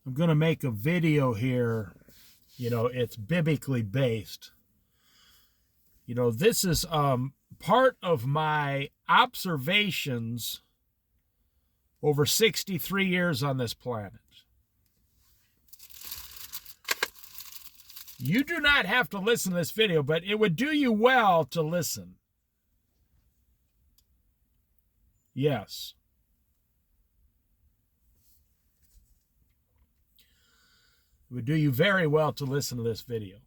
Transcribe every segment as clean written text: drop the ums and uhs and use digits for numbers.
I'm going to make a video here. It's biblically based. This is part of my observations over 63 years on this planet. You do not have to listen to this video, but it would do you well to listen. Yes. It would do you very well to listen to this video.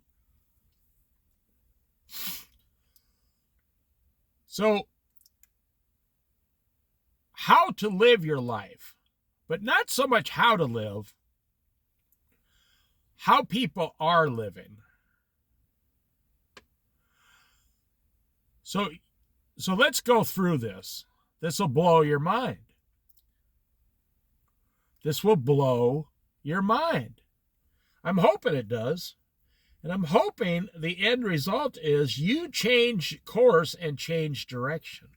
So, how to live your life, but not so much how to live, how people are living. So let's go through this. This will blow your mind. This will blow your mind. I'm hoping it does. And I'm hoping the end result is you change course and change direction.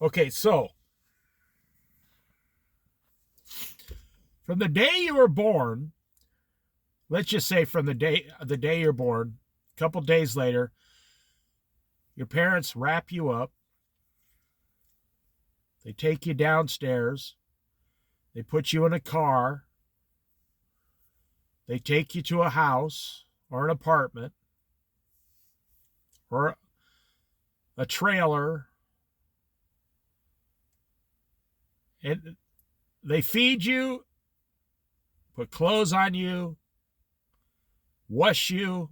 Okay, so from the day you were born, let's just say from the day you're born, a couple days later, your parents wrap you up. They take you downstairs. They put you in a car. They take you to a house or an apartment or a trailer, and they feed you, put clothes on you, wash you.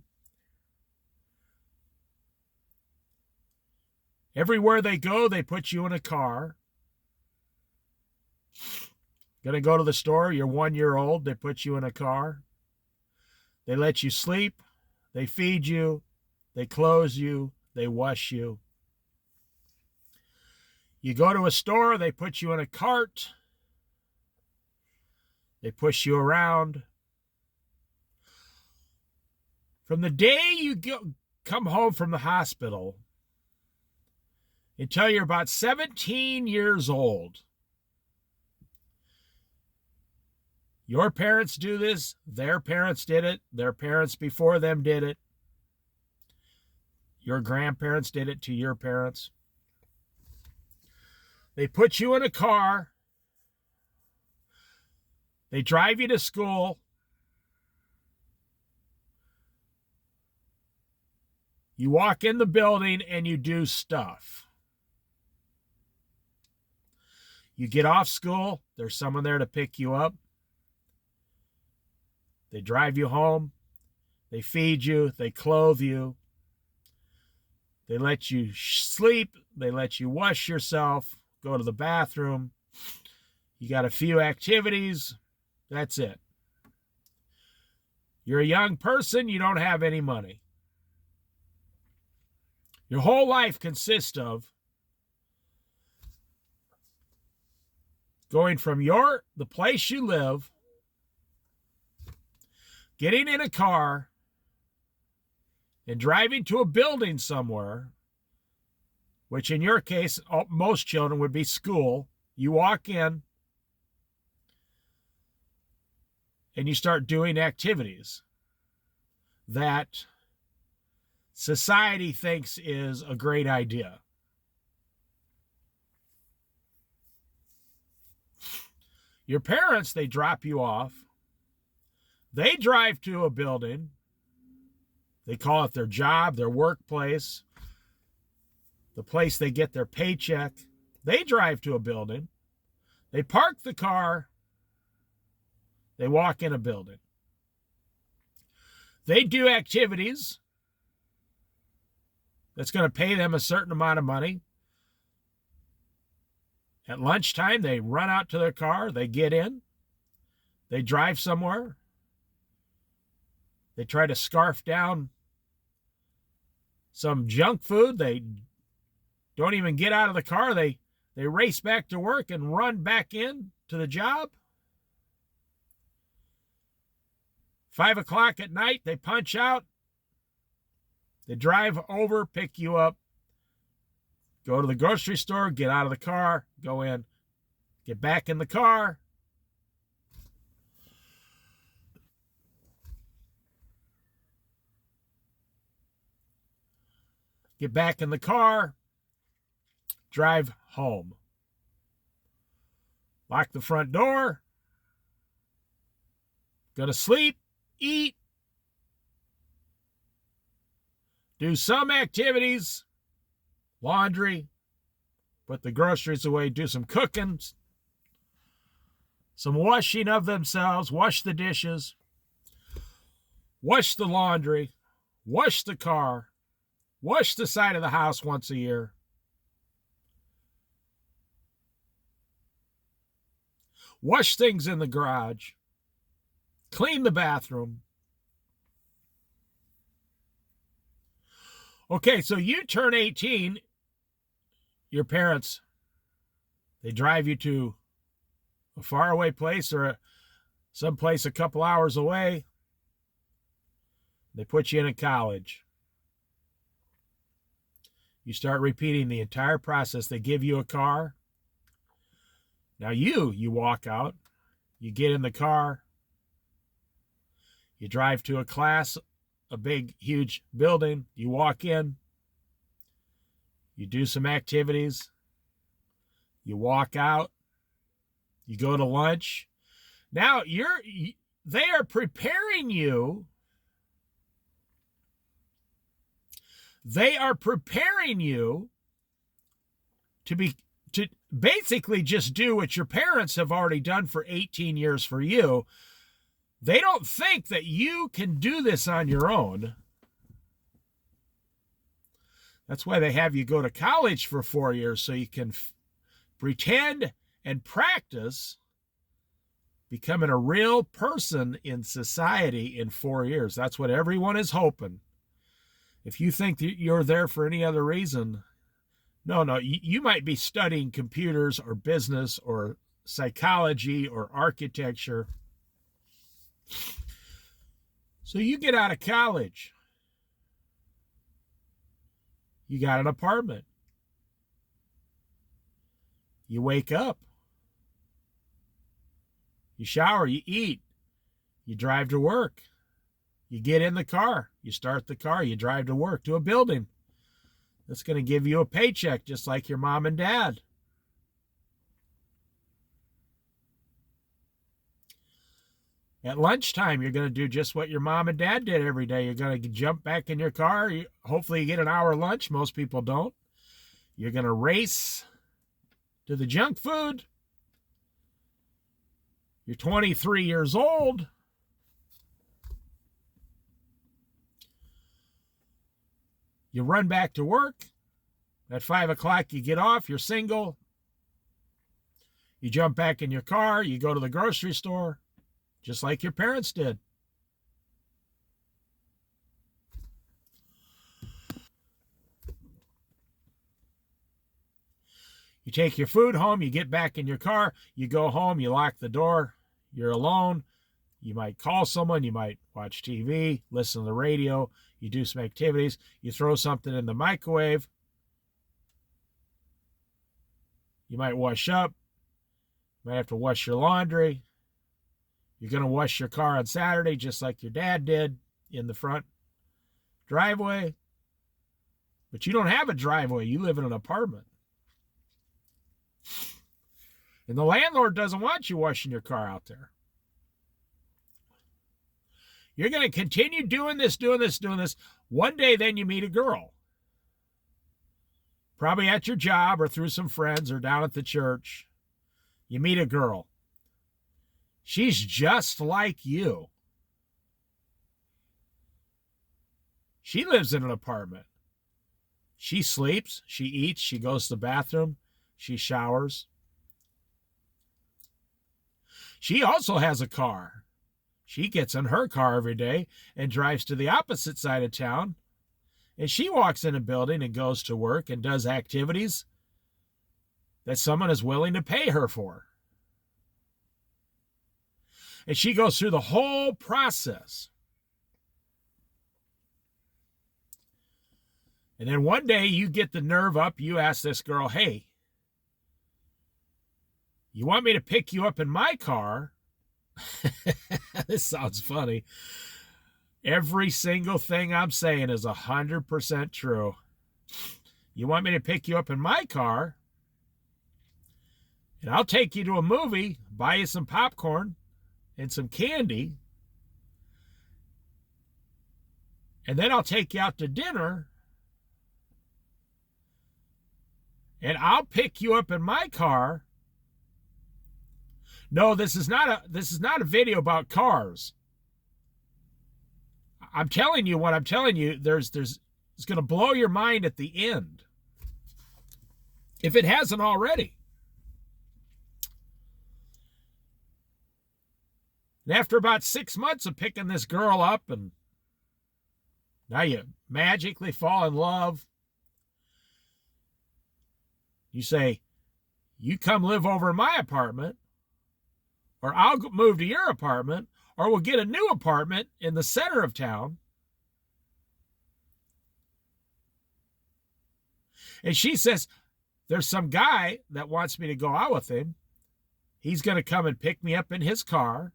Everywhere they go, they put you in a car. Gonna go to the store, you're 1 year old, they put you in a car. They let you sleep, they feed you, they clothe you, they wash you. You go to a store, they put you in a cart, they push you around. From the day you come home from the hospital until you're about 17 years old, your parents do this, their parents did it, their parents before them did it. Your grandparents did it to your parents. They put you in a car. They drive you to school. You walk in the building and you do stuff. You get off school, there's someone there to pick you up. They drive you home, they feed you, they clothe you, they let you sleep, they let you wash yourself, go to the bathroom. You got a few activities, that's it. You're a young person, you don't have any money. Your whole life consists of going from the place you live, getting in a car and driving to a building somewhere, which in your case, most children would be school. You walk in and you start doing activities that society thinks is a great idea. Your parents, they drop you off. They drive to a building. They call it their job, their workplace, the place they get their paycheck. They drive to a building. They park the car. They walk in a building. They do activities that's going to pay them a certain amount of money. At lunchtime, they run out to their car. They get in. They drive somewhere. They try to scarf down some junk food. They don't even get out of the car. They race back to work and run back in to the job. 5 o'clock at night, they punch out. They drive over, pick you up, go to the grocery store, get out of the car, go in, Get back in the car. Get back in the car. Drive home. Lock the front door. Go to sleep. Eat. Do some activities. Laundry. Put the groceries away. Do some cooking. Some washing of themselves. Wash the dishes. Wash the laundry. Wash the car. Wash the side of the house once a year. Wash things in the garage. Clean the bathroom. Okay, so you turn 18. Your parents, they drive you to a faraway place or someplace a couple hours away. They put you in a college. You start repeating the entire process. They give you a car. Now you walk out. You get in the car. You drive to a class, a big, huge building. You walk in. You do some activities. You walk out. You go to lunch. Now they are preparing you. They are preparing you to basically just do what your parents have already done for 18 years for you. They don't think that you can do this on your own. That's why they have you go to college for 4 years, so you can pretend and practice becoming a real person in society in 4 years. That's what everyone is hoping. If you think that you're there for any other reason, no, you might be studying computers or business or psychology or architecture. So you get out of college. You got an apartment. You wake up. You shower, you eat. You drive to work. You get in the car. You start the car. You drive to work, to a building that's going to give you a paycheck just like your mom and dad. At lunchtime, you're going to do just what your mom and dad did every day. You're going to jump back in your car. Hopefully you get an hour lunch. Most people don't. You're going to race to the junk food. You're 23 years old. You run back to work. At 5 o'clock, you get off. You're single. You jump back in your car. You go to the grocery store, just like your parents did. You take your food home. You get back in your car. You go home. You lock the door. You're alone. You might call someone. You might watch TV, listen to the radio. You do some activities. You throw something in the microwave. You might wash up. You might have to wash your laundry. You're going to wash your car on Saturday just like your dad did in the front driveway. But you don't have a driveway. You live in an apartment. And the landlord doesn't want you washing your car out there. You're going to continue doing this. One day, then you meet a girl. Probably at your job or through some friends or down at the church. You meet a girl. She's just like you. She lives in an apartment. She sleeps, she eats, she goes to the bathroom, she showers. She also has a car. She gets in her car every day and drives to the opposite side of town. And she walks in a building and goes to work and does activities that someone is willing to pay her for. And she goes through the whole process. And then one day you get the nerve up, you ask this girl, hey, You want me to pick you up in my car? This sounds funny. Every single thing I'm saying is 100% true. You want me to pick you up in my car, and I'll take you to a movie, buy you some popcorn and some candy, and then I'll take you out to dinner, and I'll pick you up in my car. No, this is not a video about cars. I'm telling you what I'm telling you. It's going to blow your mind at the end, if it hasn't already. And after about 6 months of picking this girl up, and now you magically fall in love, you say, you come live over in my apartment, or I'll move to your apartment, or we'll get a new apartment in the center of town. And she says, there's some guy that wants me to go out with him. He's going to come and pick me up in his car.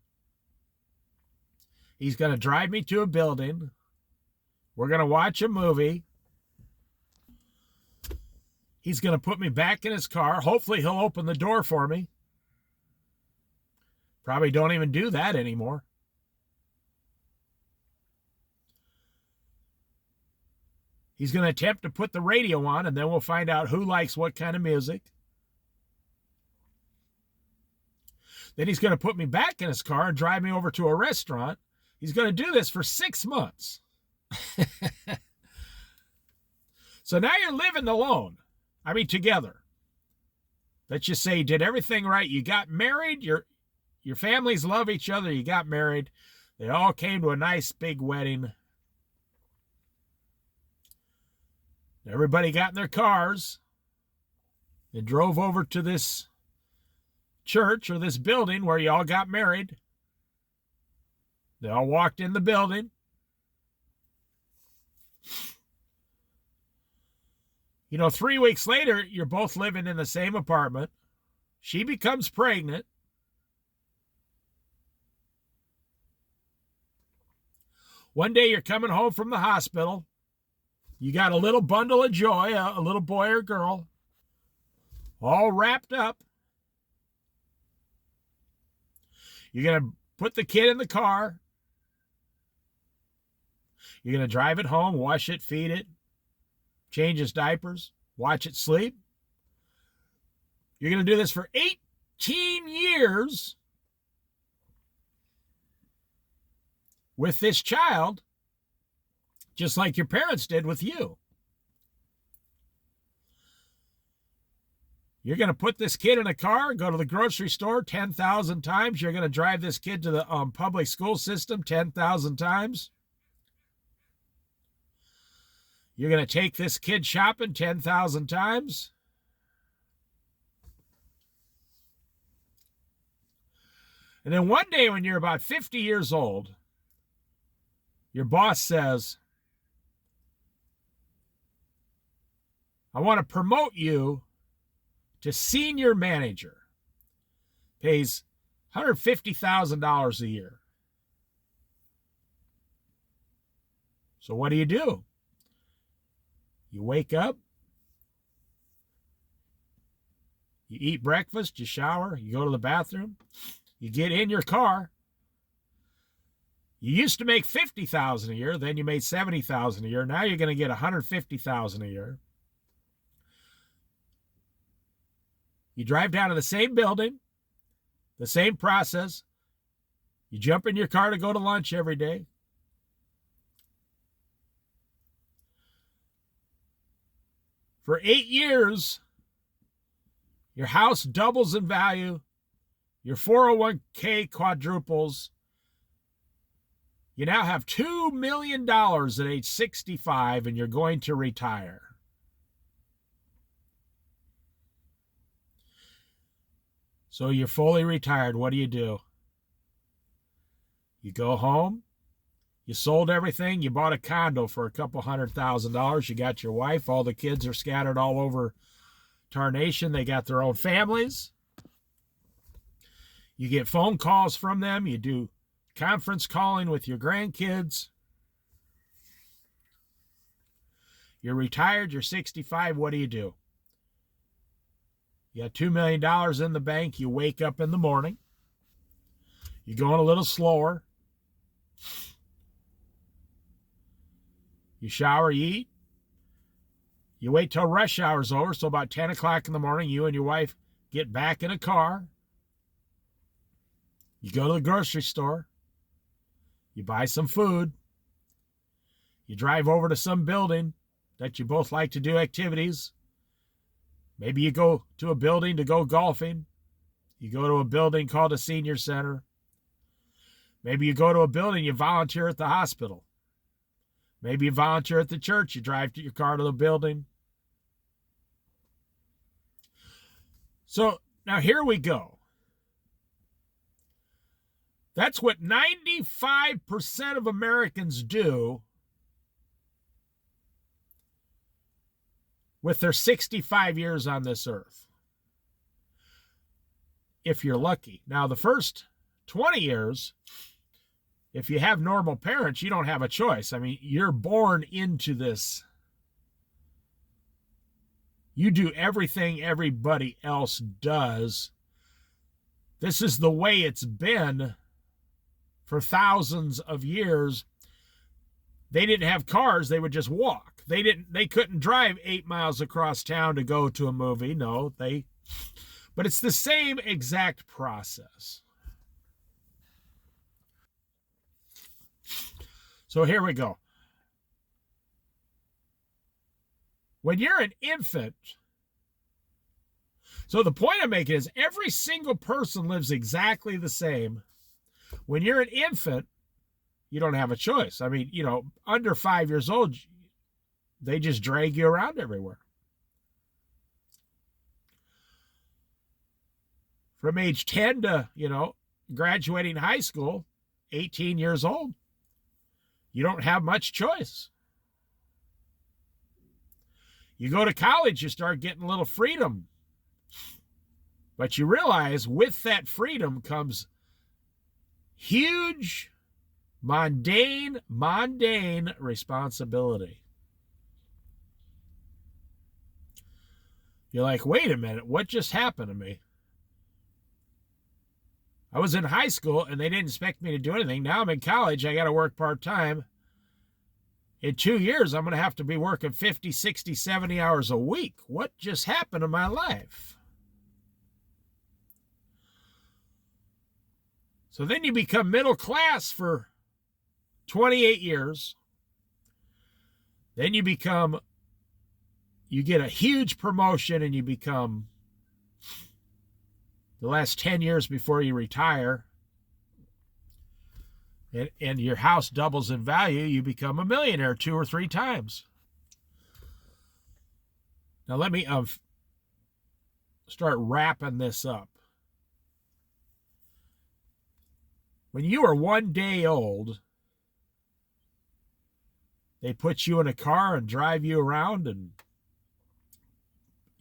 He's going to drive me to a building. We're going to watch a movie. He's going to put me back in his car. Hopefully he'll open the door for me. Probably don't even do that anymore. He's going to attempt to put the radio on, and then we'll find out who likes what kind of music. Then he's going to put me back in his car and drive me over to a restaurant. He's going to do this for 6 months. So now you're living alone. I mean, together. Let's just say you did everything right. You got married. Your families love each other. You got married. They all came to a nice big wedding. Everybody got in their cars and drove over to this church or this building where you all got married. They all walked in the building. You know, 3 weeks later, you're both living in the same apartment. She becomes pregnant. One day you're coming home from the hospital. You got a little bundle of joy, a little boy or girl, all wrapped up. You're going to put the kid in the car. You're going to drive it home, wash it, feed it, change its diapers, watch it sleep. You're going to do this for 18 years with this child, just like your parents did with you. You're going to put this kid in a car, go to the grocery store 10,000 times. You're going to drive this kid to the public school system 10,000 times. You're going to take this kid shopping 10,000 times. And then one day when you're about 50 years old, your boss says, I want to promote you to senior manager. Pays $150,000 a year. So what do? You wake up, you eat breakfast, you shower, you go to the bathroom, you get in your car. You used to make $50,000 a year, then you made $70,000 a year. Now you're going to get $150,000 a year. You drive down to the same building, the same process. You jump in your car to go to lunch every day. For 8 years, your house doubles in value. Your 401k quadruples. You now have $2 million at age 65, and you're going to retire. So you're fully retired. What do? You go home. You sold everything. You bought a condo for a couple $100,000. You got your wife. All the kids are scattered all over tarnation. They got their own families. You get phone calls from them. You do conference calling with your grandkids. You're retired. You're 65. What do? You got $2 million in the bank. You wake up in the morning. You're going a little slower. You shower, you eat. You wait till rush hour's over, so about 10 o'clock in the morning, you and your wife get back in a car. You go to the grocery store. You buy some food. You drive over to some building that you both like to do activities. Maybe you go to a building to go golfing. You go to a building called a senior center. Maybe you go to a building, you volunteer at the hospital. Maybe you volunteer at the church. You drive your car to the building. So now here we go. That's what 95% of Americans do with their 65 years on this earth. If you're lucky. Now, the first 20 years, if you have normal parents, you don't have a choice. I mean, you're born into this. You do everything everybody else does. This is the way it's been for thousands of years. They didn't have cars, they would just walk. They couldn't drive 8 miles across town to go to a movie. No, but it's the same exact process. So here we go. When you're an infant, so the point I'm making is every single person lives exactly the same. When you're an infant, you don't have a choice. I mean, under 5 years old, they just drag you around everywhere. From age 10 to, graduating high school, 18 years old, you don't have much choice. You go to college, you start getting a little freedom. But you realize with that freedom comes huge, mundane responsibility. You're like, wait a minute, what just happened to me? I was in high school and they didn't expect me to do anything. Now I'm in college, I got to work part-time. In 2 years, I'm going to have to be working 50, 60, 70 hours a week. What just happened to my life? So then you become middle class for 28 years. Then you get a huge promotion and you become, the last 10 years before you retire, and your house doubles in value, you become a millionaire 2 or 3 times. Now let me start wrapping this up. When you are 1 day old, they put you in a car and drive you around, and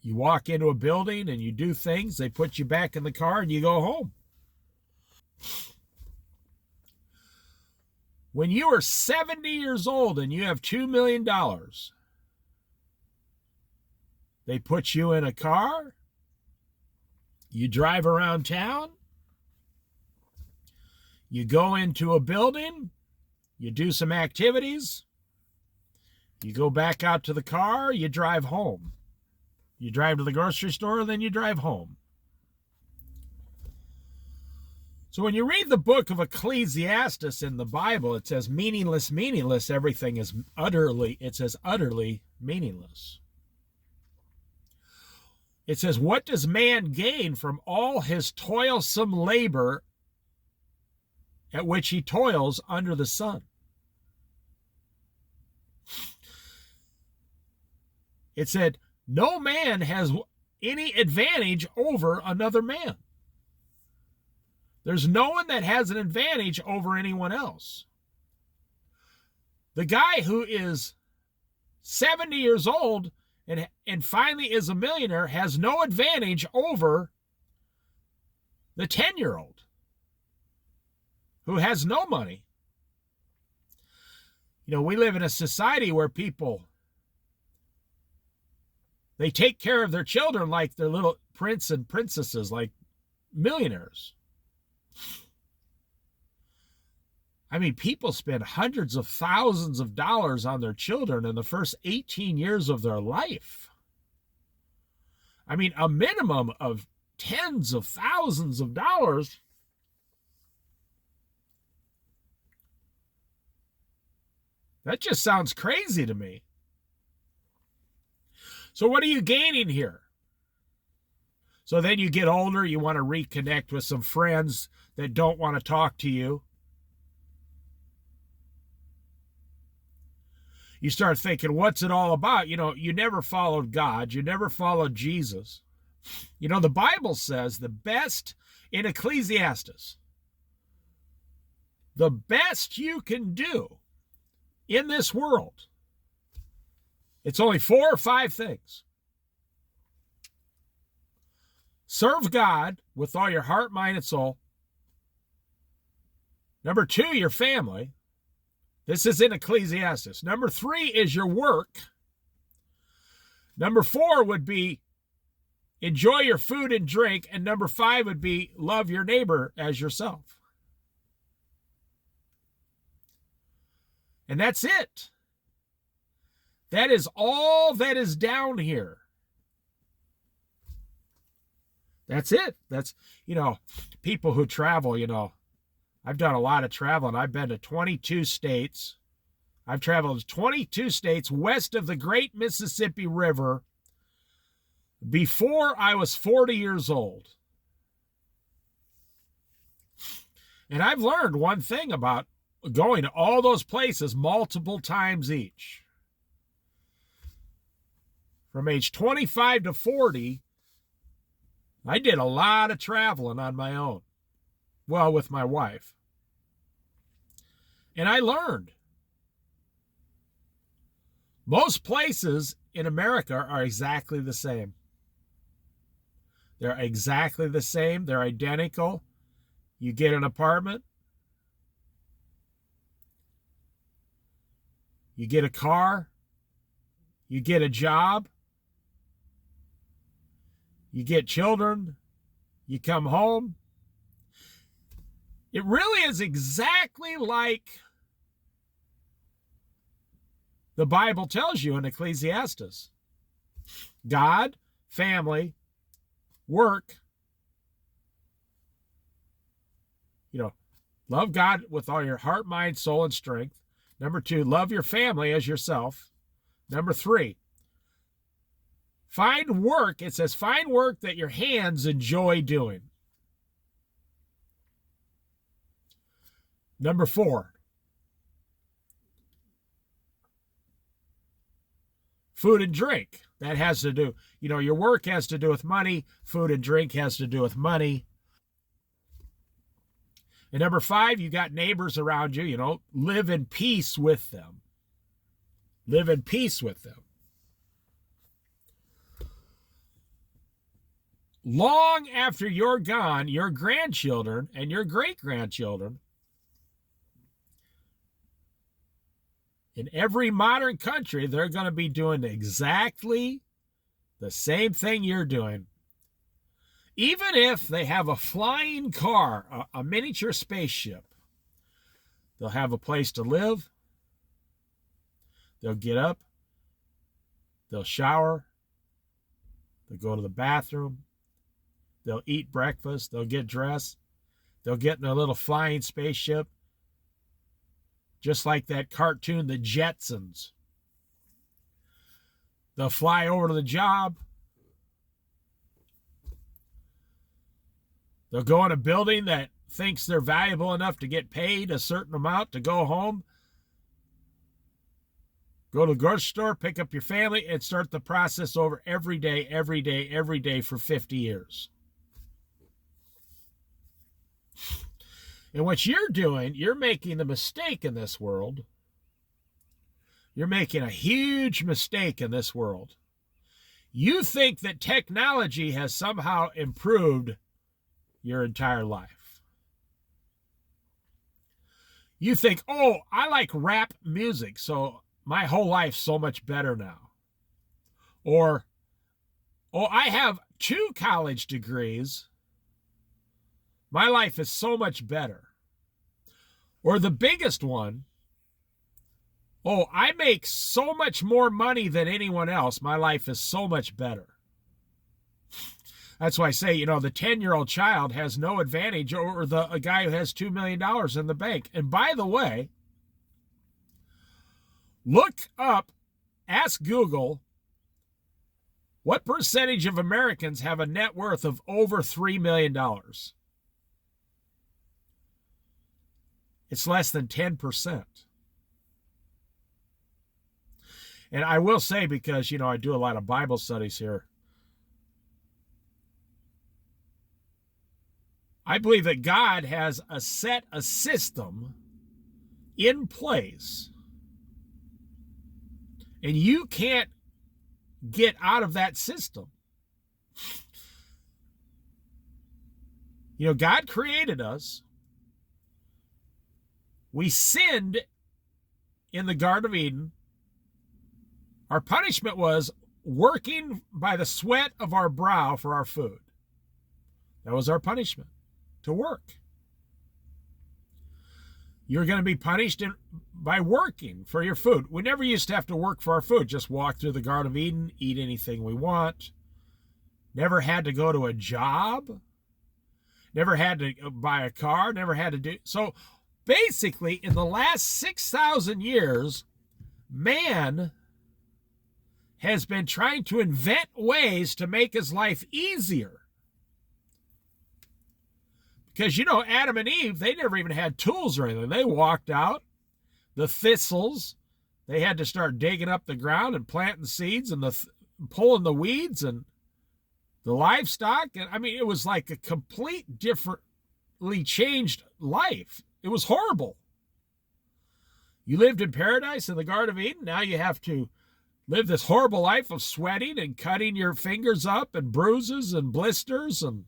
you walk into a building and you do things. They put you back in the car and you go home. When you are 70 years old and you have $2 million, they put you in a car, you drive around town, you go into a building, you do some activities, you go back out to the car, you drive home. You drive to the grocery store, then you drive home. So when you read the book of Ecclesiastes in the Bible, it says meaningless, meaningless. Everything is utterly meaningless. It says, what does man gain from all his toilsome labor at which he toils under the sun? It said, no man has any advantage over another man. There's no one that has an advantage over anyone else. The guy who is 70 years old and finally is a millionaire has no advantage over the 10-year-old. who has no money. You know, we live in a society where people, they take care of their children like they're little prince and princesses, like millionaires. I mean, people spend hundreds of thousands of dollars on their children in the first 18 years of their life. I mean, a minimum of tens of thousands of dollars. That just sounds crazy to me. So what are you gaining here? So then you get older, you want to reconnect with some friends that don't want to talk to you. You start thinking, what's it all about? You know, you never followed God. You never followed Jesus. You know, the Bible says the best in Ecclesiastes, the best you can do in this world, it's only 4 or 5 things. Serve God with all your heart, mind, and soul. Number 2, your family. This is in Ecclesiastes. Number 3 is your work. Number 4 would be enjoy your food and drink. And number 5 would be love your neighbor as yourself. And that's it. That is all that is down here. That's it. That's, you know, people who travel, you know, I've done a lot of traveling. I've been to 22 states. I've traveled to 22 states west of the great Mississippi River before I was 40 years old. And I've learned one thing about going to all those places multiple times each. From age 25 to 40, I did a lot of traveling on my own. Well, with my wife. And I learned. Most places in America are exactly the same. They're exactly the same. They're identical. You get an apartment. You get a car. You get a job. You get children. You come home. It really is exactly like the Bible tells you in Ecclesiastes. God, family, work. You know, love God with all your heart, mind, soul, and strength. Number 2, love your family as yourself. Number 3, find work. It says find work that your hands enjoy doing. Number 4, food and drink. That has to do, you know, your work has to do with money. Food and drink has to do with money. And number 5, you got neighbors around you, you know, live in peace with them. Live in peace with them. Long after you're gone, your grandchildren and your great-grandchildren in every modern country, they're going to be doing exactly the same thing you're doing. Even if they have a flying car, a miniature spaceship, they'll have a place to live. They'll get up. They'll shower. They'll go to the bathroom. They'll eat breakfast. They'll get dressed. They'll get in their little flying spaceship. Just like that cartoon, The Jetsons. They'll fly over to the job. They'll go in a building that thinks they're valuable enough to get paid a certain amount to go home. Go to the grocery store, pick up your family, and start the process over every day, every day, every day for 50 years. And what you're doing, you're making the mistake in this world. You're making a huge mistake in this world. You think that technology has somehow improved your entire life. You think, oh, I like rap music, so my whole life's so much better now. Or, oh, I have 2 college degrees. My life is so much better. Or the biggest one, oh, I make so much more money than anyone else. My life is so much better. That's why I say, the 10-year-old child has no advantage over a guy who has $2 million in the bank. And by the way, look up, ask Google, what percentage of Americans have a net worth of over $3 million? It's less than 10%. And I will say, because, I do a lot of Bible studies here, I believe that God has set a system in place, and you can't get out of that system. God created us. We sinned in the Garden of Eden. Our punishment was working by the sweat of our brow for our food. That was our punishment, to work. You're going to be punished by working for your food. We never used to have to work for our food. Just walk through the Garden of Eden, eat anything we want. Never had to go to a job. Never had to buy a car. Never had to do... So basically, in the last 6,000 years, man has been trying to invent ways to make his life easier. Because, Adam and Eve, they never even had tools or anything. They walked out. The thistles, they had to start digging up the ground and planting seeds and pulling the weeds and the livestock. And it was like a complete differently changed life. It was horrible. You lived in paradise in the Garden of Eden. Now you have to live this horrible life of sweating and cutting your fingers up and bruises and blisters. And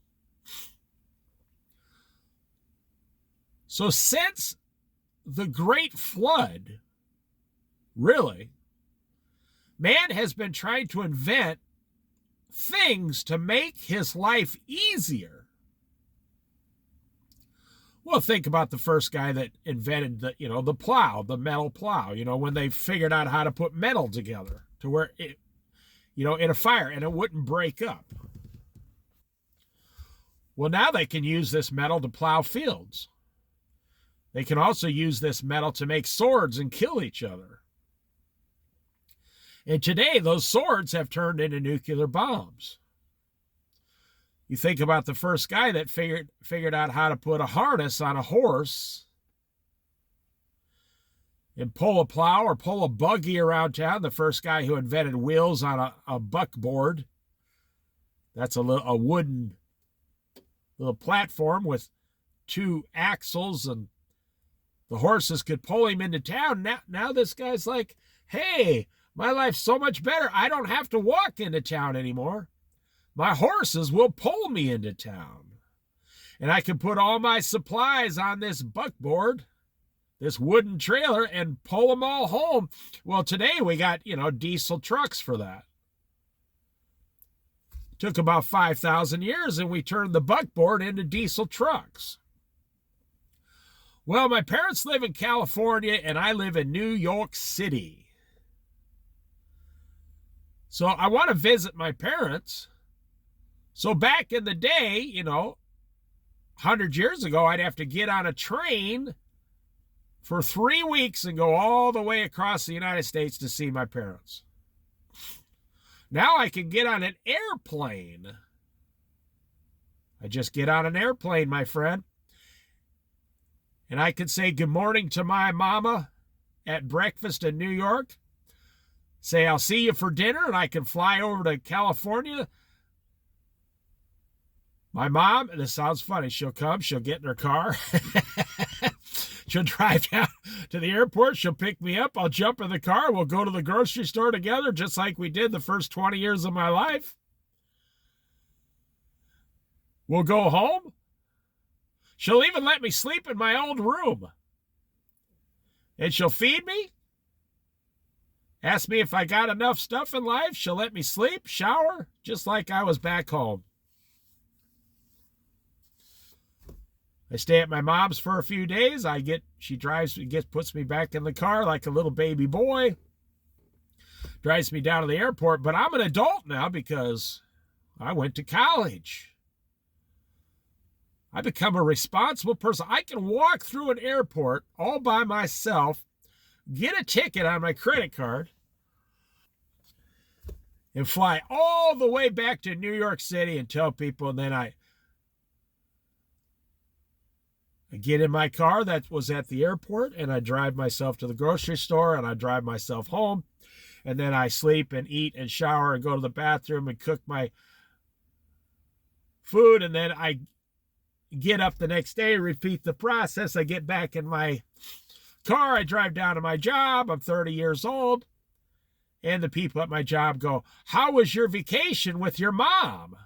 so since the Great Flood, really, man has been trying to invent things to make his life easier. Well, think about the first guy that invented the plow, the metal plow, when they figured out how to put metal together to where it, in a fire and it wouldn't break up. Well, now they can use this metal to plow fields. They can also use this metal to make swords and kill each other. And today, those swords have turned into nuclear bombs. You think about the first guy that figured out how to put a harness on a horse and pull a plow or pull a buggy around town. The first guy who invented wheels on a buckboard. That's a wooden little platform with 2 axles, and the horses could pull him into town. Now this guy's like, hey, my life's so much better. I don't have to walk into town anymore. My horses will pull me into town. And I can put all my supplies on this buckboard, this wooden trailer, and pull them all home. Well, today we got, diesel trucks for that. Took about 5,000 years, and we turned the buckboard into diesel trucks. Well, my parents live in California, and I live in New York City. So I want to visit my parents. So back in the day, 100 years ago, I'd have to get on a train for 3 weeks and go all the way across the United States to see my parents. Now I can get on an airplane. I just get on an airplane, my friend. And I can say good morning to my mama at breakfast in New York. Say, I'll see you for dinner, and I can fly over to California. My mom, this sounds funny, she'll come, she'll get in her car. She'll drive down to the airport, she'll pick me up, I'll jump in the car, we'll go to the grocery store together, just like we did the first 20 years of my life. We'll go home. She'll even let me sleep in my old room. And she'll feed me, ask me if I got enough stuff in life. She'll let me sleep, shower, just like I was back home. I stay at my mom's for a few days. She puts me back in the car like a little baby boy. Drives me down to the airport, but I'm an adult now because I went to college. I become a responsible person. I can walk through an airport all by myself, get a ticket on my credit card, and fly all the way back to New York City and tell people, and then I get in my car that was at the airport, and I drive myself to the grocery store, and I drive myself home, and then I sleep and eat and shower and go to the bathroom and cook my food, and then I get up the next day, repeat the process. I get back in my car, I drive down to my job. I'm 30 years old, and the people at my job go, "How was your vacation with your mom?"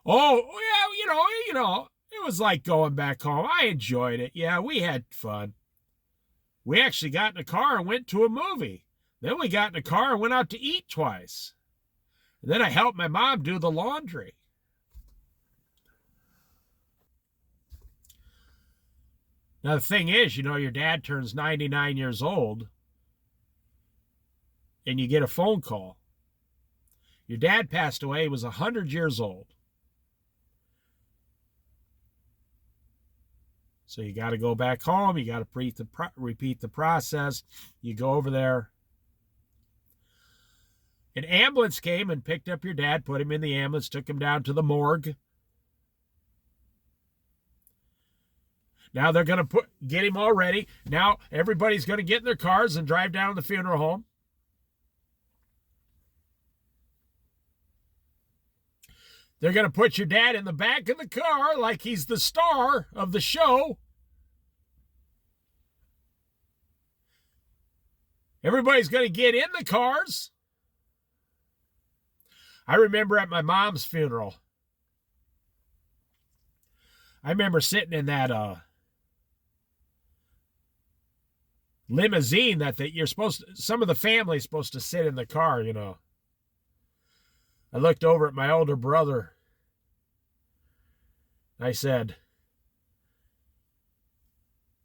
"Oh, yeah, you know, it was like going back home. I enjoyed it. Yeah, we had fun. We actually got in a car and went to a movie. Then we got in a car and went out to eat twice. And then I helped my mom do the laundry." Now, the thing is, your dad turns 99 years old, and you get a phone call. Your dad passed away, he was 100 years old. So you got to go back home. You got to repeat the process. You go over there. An ambulance came and picked up your dad, put him in the ambulance, took him down to the morgue. Now they're going to get him all ready. Now everybody's going to get in their cars and drive down to the funeral home. They're going to put your dad in the back of the car like he's the star of the show. Everybody's going to get in the cars. I remember at my mom's funeral, I remember sitting in that limousine that some of the family's supposed to sit in the car, I looked over at my older brother. I said,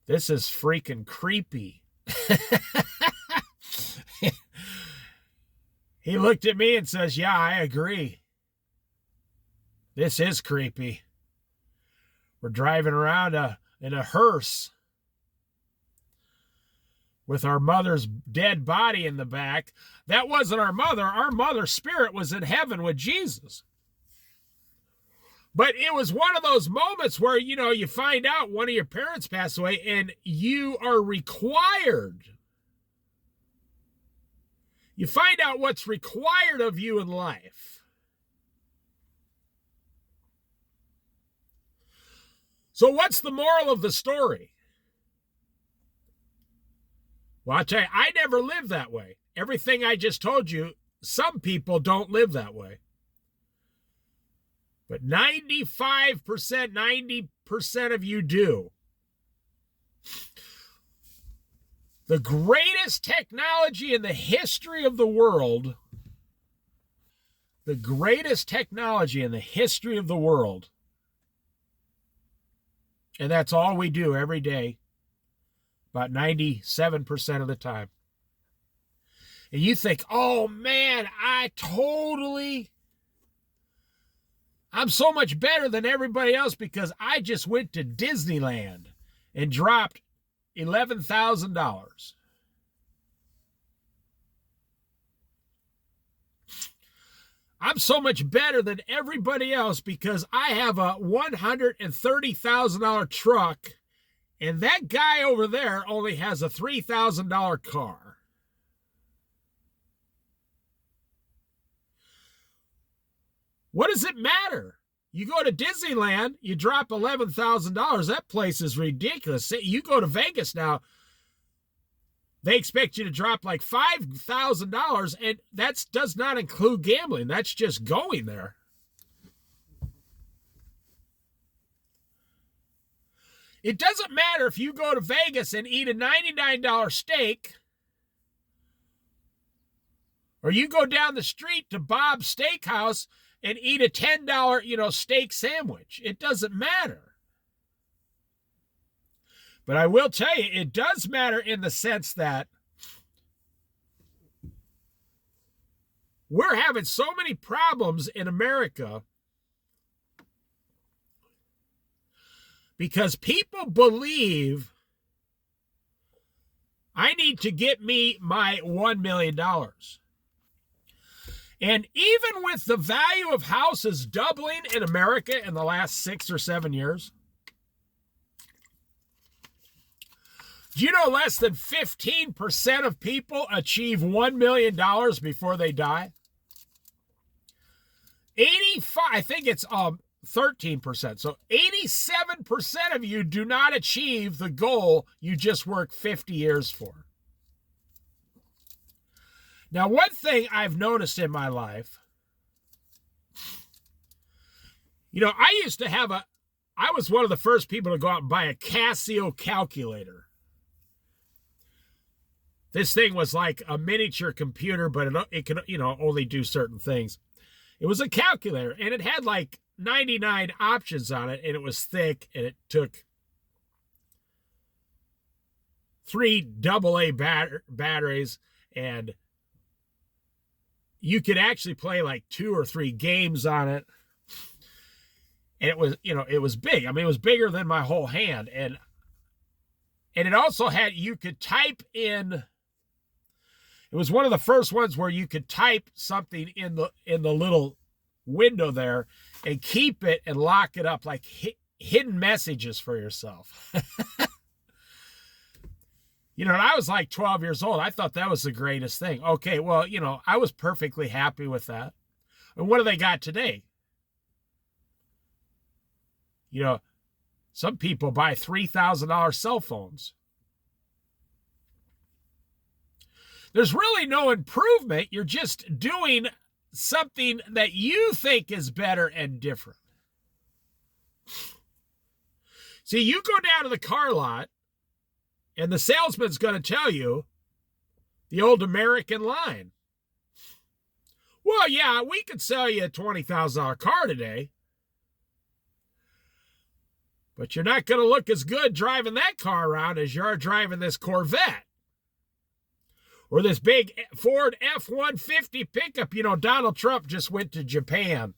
"This is freaking creepy." He looked at me and says, "Yeah, I agree. This is creepy. We're driving around in a hearse with our mother's dead body in the back." That wasn't our mother. Our mother's spirit was in heaven with Jesus. But it was one of those moments where, you find out one of your parents passed away and you are required. You find out what's required of you in life. So what's the moral of the story? Well, I'll tell you, I never lived that way. Everything I just told you, some people don't live that way. But 95%, 90% of you do. The greatest technology in the history of the world, and that's all we do every day, about 97% of the time. And you think, "Oh man, I'm so much better than everybody else because I just went to Disneyland and dropped $11,000. I'm so much better than everybody else because I have a $130,000 truck and that guy over there only has a $3,000 car." What does it matter? You go to Disneyland, you drop $11,000. That place is ridiculous. You go to Vegas now, they expect you to drop like $5,000, and that does not include gambling. That's just going there. It doesn't matter if you go to Vegas and eat a $99 steak, or you go down the street to Bob's Steakhouse and eat a $10, steak sandwich. It doesn't matter. But I will tell you, it does matter in the sense that we're having so many problems in America because people believe I need to get me my $1 million. And even with the value of houses doubling in America in the last 6 or 7 years, do you know less than 15% of people achieve $1 million before they die? 85, I think it's 13%. So 87% of you do not achieve the goal you just worked 50 years for. Now, one thing I've noticed in my life, I used to have I was one of the first people to go out and buy a Casio calculator. This thing was like a miniature computer, but it could, only do certain things. It was a calculator, and it had like 99 options on it, and it was thick, and it took 3 AA batteries, and you could actually play like 2 or 3 games on it. And it was, it was big. I mean, it was bigger than my whole hand. And it also had, you could type in, it was one of the first ones where you could type something in the little window there and keep it and lock it up, like hidden messages for yourself. And I was like 12 years old. I thought that was the greatest thing. Okay, well, I was perfectly happy with that. And what do they got today? Some people buy $3,000 cell phones. There's really no improvement. You're just doing something that you think is better and different. See, you go down to the car lot, and the salesman's going to tell you the old American line. Well, yeah, we could sell you a $20,000 car today, but you're not going to look as good driving that car around as you are driving this Corvette or this big Ford F-150 pickup. Donald Trump just went to Japan,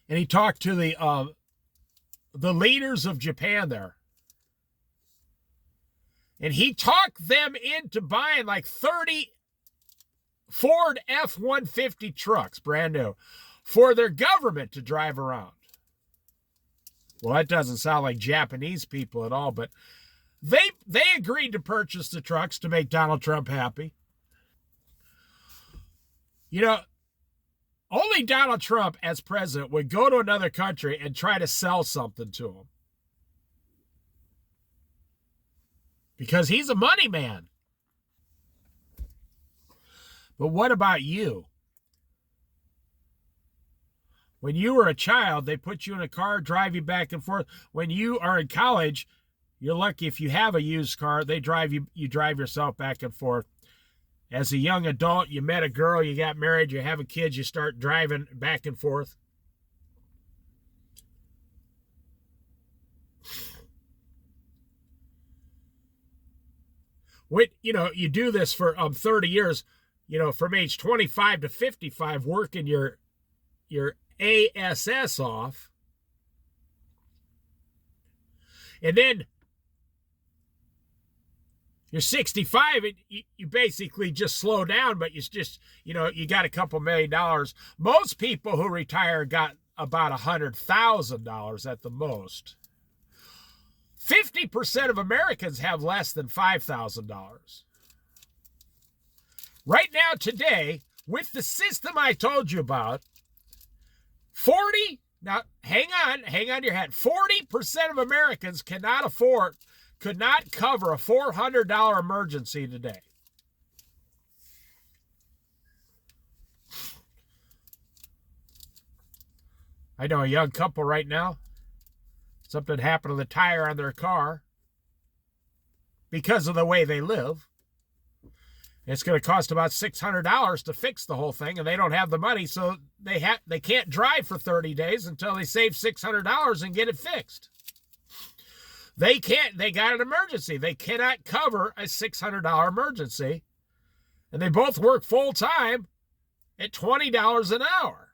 and he talked to the leaders of Japan there. And he talked them into buying like 30 Ford F-150 trucks, brand new, for their government to drive around. Well, that doesn't sound like Japanese people at all, but they agreed to purchase the trucks to make Donald Trump happy. Only Donald Trump as president would go to another country and try to sell something to them. Because he's a money man. But what about you? When you were a child, they put you in a car, drive you back and forth. When you are in college, you're lucky if you have a used car. They drive you drive yourself back and forth. As a young adult, you met a girl, you got married, you have a kid, you start driving back and forth. When, you do this for 30 years, from age 25 to 55, working your ASS off. And then you're 65 and you basically just slow down, but you just, you got a couple $1 million. Most people who retire got about $100,000 at the most. 50% of Americans have less than $5,000. Right now, today, with the system I told you about, now hang on to your hat, 40% of Americans could not cover a $400 emergency today. I know a young couple right now, Something happened to the tire on their car because of the way they live. It's going to cost about $600 to fix the whole thing, and they don't have the money, so they can't drive for 30 days until they save $600 and get it fixed. They got an emergency. They cannot cover a $600 emergency, and they both work full time at $20 an hour.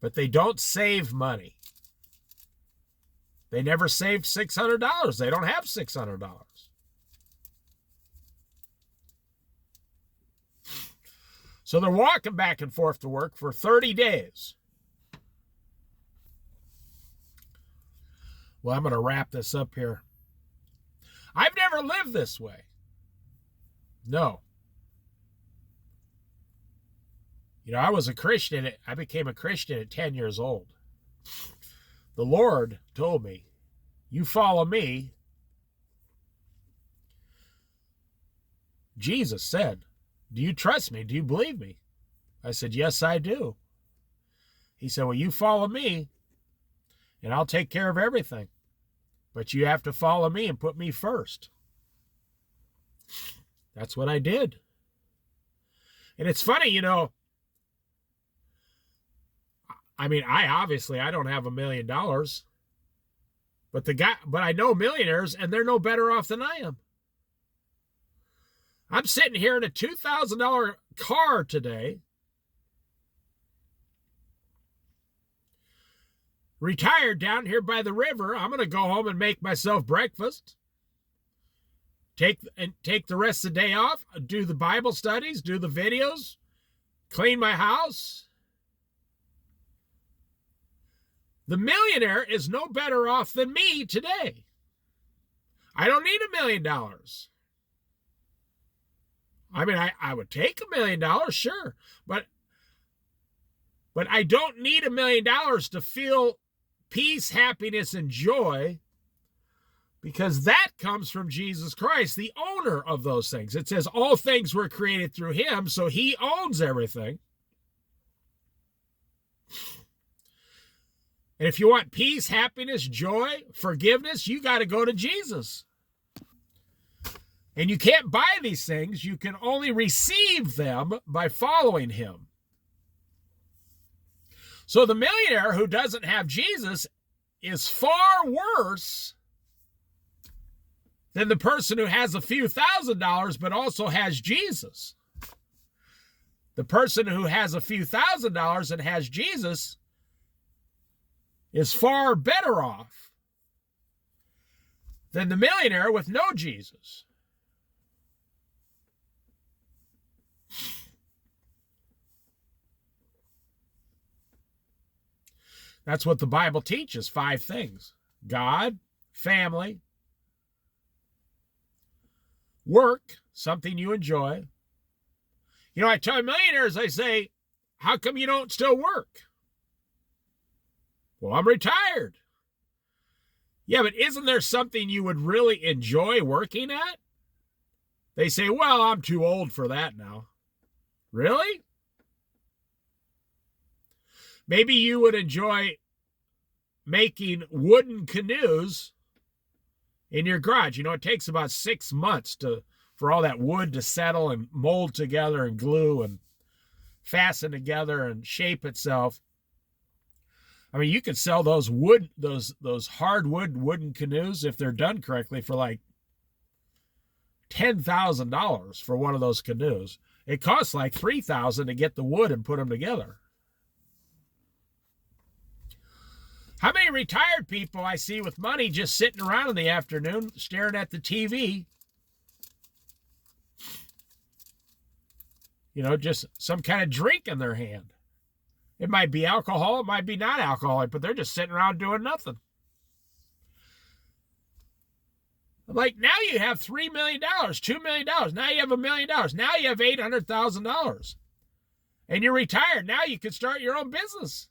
But they don't save money. They never saved $600. They don't have $600. So they're walking back and forth to work for 30 days. Well, I'm going to wrap this up here. I've never lived this way. No. You know, I was a Christian. I became a Christian at 10 years old. The Lord told me, you follow me. Jesus said, do you trust me? Do you believe me? I said, yes, I do. He said, well, you follow me, and I'll take care of everything. But you have to follow me and put me first. That's what I did. And it's funny, you know, I mean, I don't have $1 million, but I know millionaires, and they're no better off than I am. I'm sitting here in a $2,000 car today, retired down here by the river. I'm going to go home and make myself breakfast, take the rest of the day off, do the Bible studies, do the videos, clean my house. The millionaire is no better off than me today. I don't need $1 million. I mean, I would take $1 million, sure, but I don't need $1 million to feel peace, happiness, and joy, because that comes from Jesus Christ, the owner of those things. It says all things were created through him, so he owns everything. And if you want peace, happiness, joy, forgiveness, you got to go to Jesus. And you can't buy these things. You can only receive them by following him. So the millionaire who doesn't have Jesus is far worse than the person who has a few $1,000s but also has Jesus. The person who has a few $1,000s and has Jesus is far better off than the millionaire with no Jesus. That's what the Bible teaches, 5 things: God, family, work, something you enjoy. You know, I tell millionaires, I say, how come you don't still work? Well, I'm retired. Yeah, but isn't there something you would really enjoy working at? They say, well, I'm too old for that now. Really? Maybe you would enjoy making wooden canoes in your garage. You know, it takes about 6 months for all that wood to settle and mold together and glue and fasten together and shape itself. I mean, you could sell those hardwood wooden canoes, if they're done correctly, for like $10,000 for one of those canoes. It costs like $3,000 to get the wood and put them together. How many retired people I see with money just sitting around in the afternoon staring at the TV? You know, just some kind of drink in their hand. It might be alcohol, it might be not alcoholic, but they're just sitting around doing nothing. Like, now you have $3 million, $2 million. Now you have $1 million. Now you have $800,000. And you're retired. Now you can start your own business.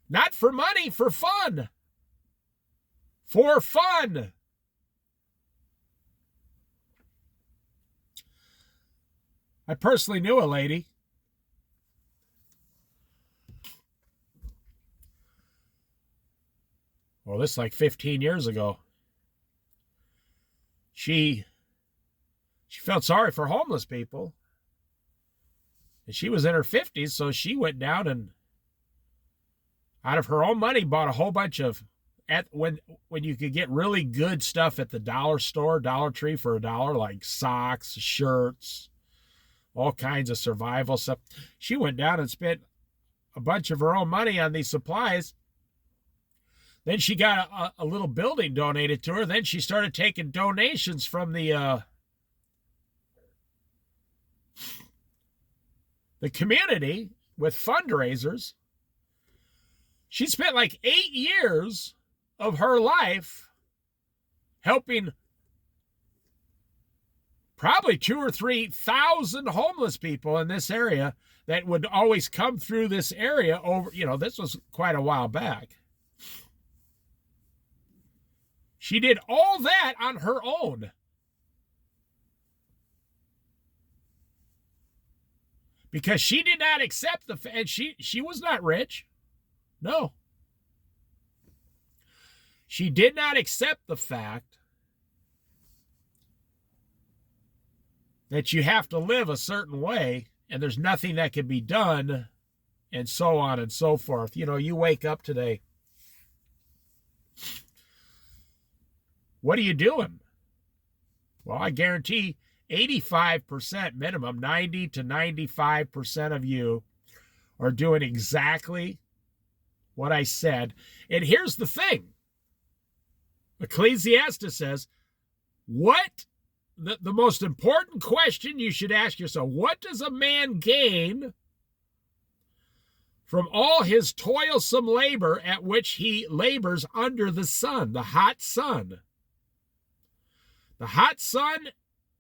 Not for money, for fun. For fun. I personally knew a lady well, this is like 15 years ago. She felt sorry for homeless people. And she was in her 50s, so she went down and out of her own money bought a whole bunch of, when you could get really good stuff at the dollar store, Dollar Tree for $1, like socks, shirts, all kinds of survival stuff. She went down and spent a bunch of her own money on these supplies. Then she got a little building donated to her. Then she started taking donations from the community with fundraisers. She spent like 8 years of her life helping probably 2,000 or 3,000 homeless people in this area that would always come through this area over, this was quite a while back. She did all that on her own. Because she did not accept and she was not rich. No. She did not accept the fact that you have to live a certain way and there's nothing that can be done, and so on and so forth. You wake up today. What are you doing? Well, I guarantee 85% minimum, 90 to 95% of you are doing exactly what I said. And here's the thing. Ecclesiastes says, the most important question you should ask yourself, what does a man gain from all his toilsome labor at which he labors under the sun, the hot sun? The hot sun,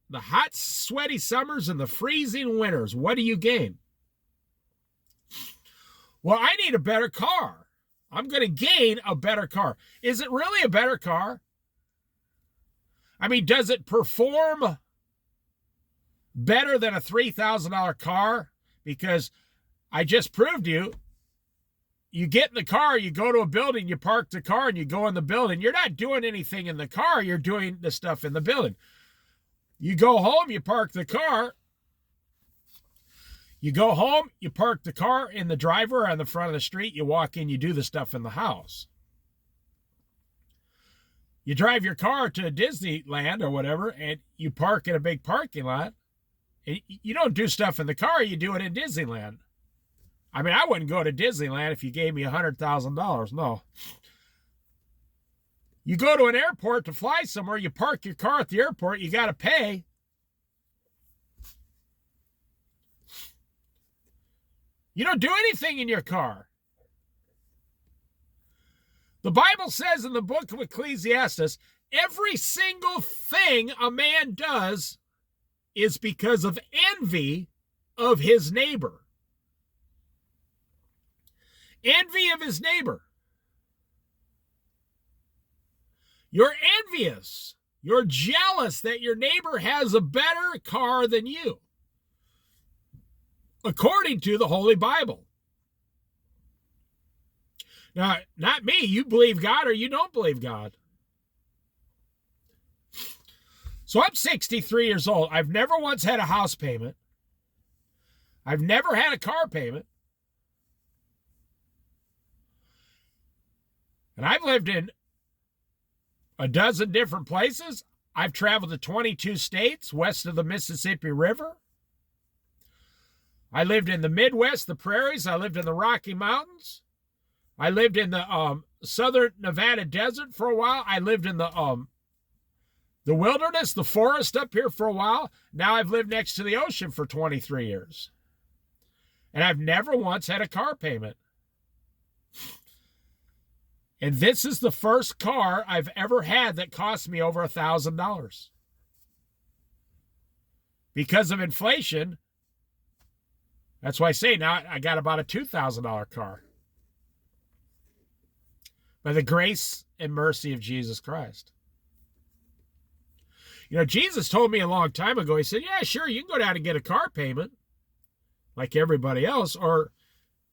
the hot, sweaty summers, and the freezing winters. What do you gain? Well, I need a better car. I'm going to gain a better car. Is it really a better car? I mean, does it perform better than a $3,000 car? Because I just proved you get in the car, you go to a building, you park the car, and you go in the building. You're not doing anything in the car. You're doing the stuff in the building. You go home, you park the car. You go home, you park the car in the driveway or on the front of the street. You walk in, you do the stuff in the house. You drive your car to Disneyland or whatever, and you park in a big parking lot. And you don't do stuff in the car, you do it in Disneyland. I mean, I wouldn't go to Disneyland if you gave me $100,000. No. You go to an airport to fly somewhere, you park your car at the airport, you got to pay. You don't do anything in your car. The Bible says in the book of Ecclesiastes, every single thing a man does is because of envy of his neighbor. Envy of his neighbor. You're envious. You're jealous that your neighbor has a better car than you, according to the Holy Bible. Now, not me. You believe God or you don't believe God. So I'm 63 years old. I've never once had a house payment. I've never had a car payment. And I've lived in a dozen different places. I've traveled to 22 states west of the Mississippi River. I lived in the Midwest, the prairies. I lived in the Rocky Mountains. I lived in the southern Nevada desert for a while. I lived in the wilderness, the forest up here for a while. Now I've lived next to the ocean for 23 years. And I've never once had a car payment. And this is the first car I've ever had that cost me over $1,000. Because of inflation, that's why I say now I got about a $2,000 car. By the grace and mercy of Jesus Christ. You know, Jesus told me a long time ago, he said, yeah, sure, you can go down and get a car payment like everybody else, or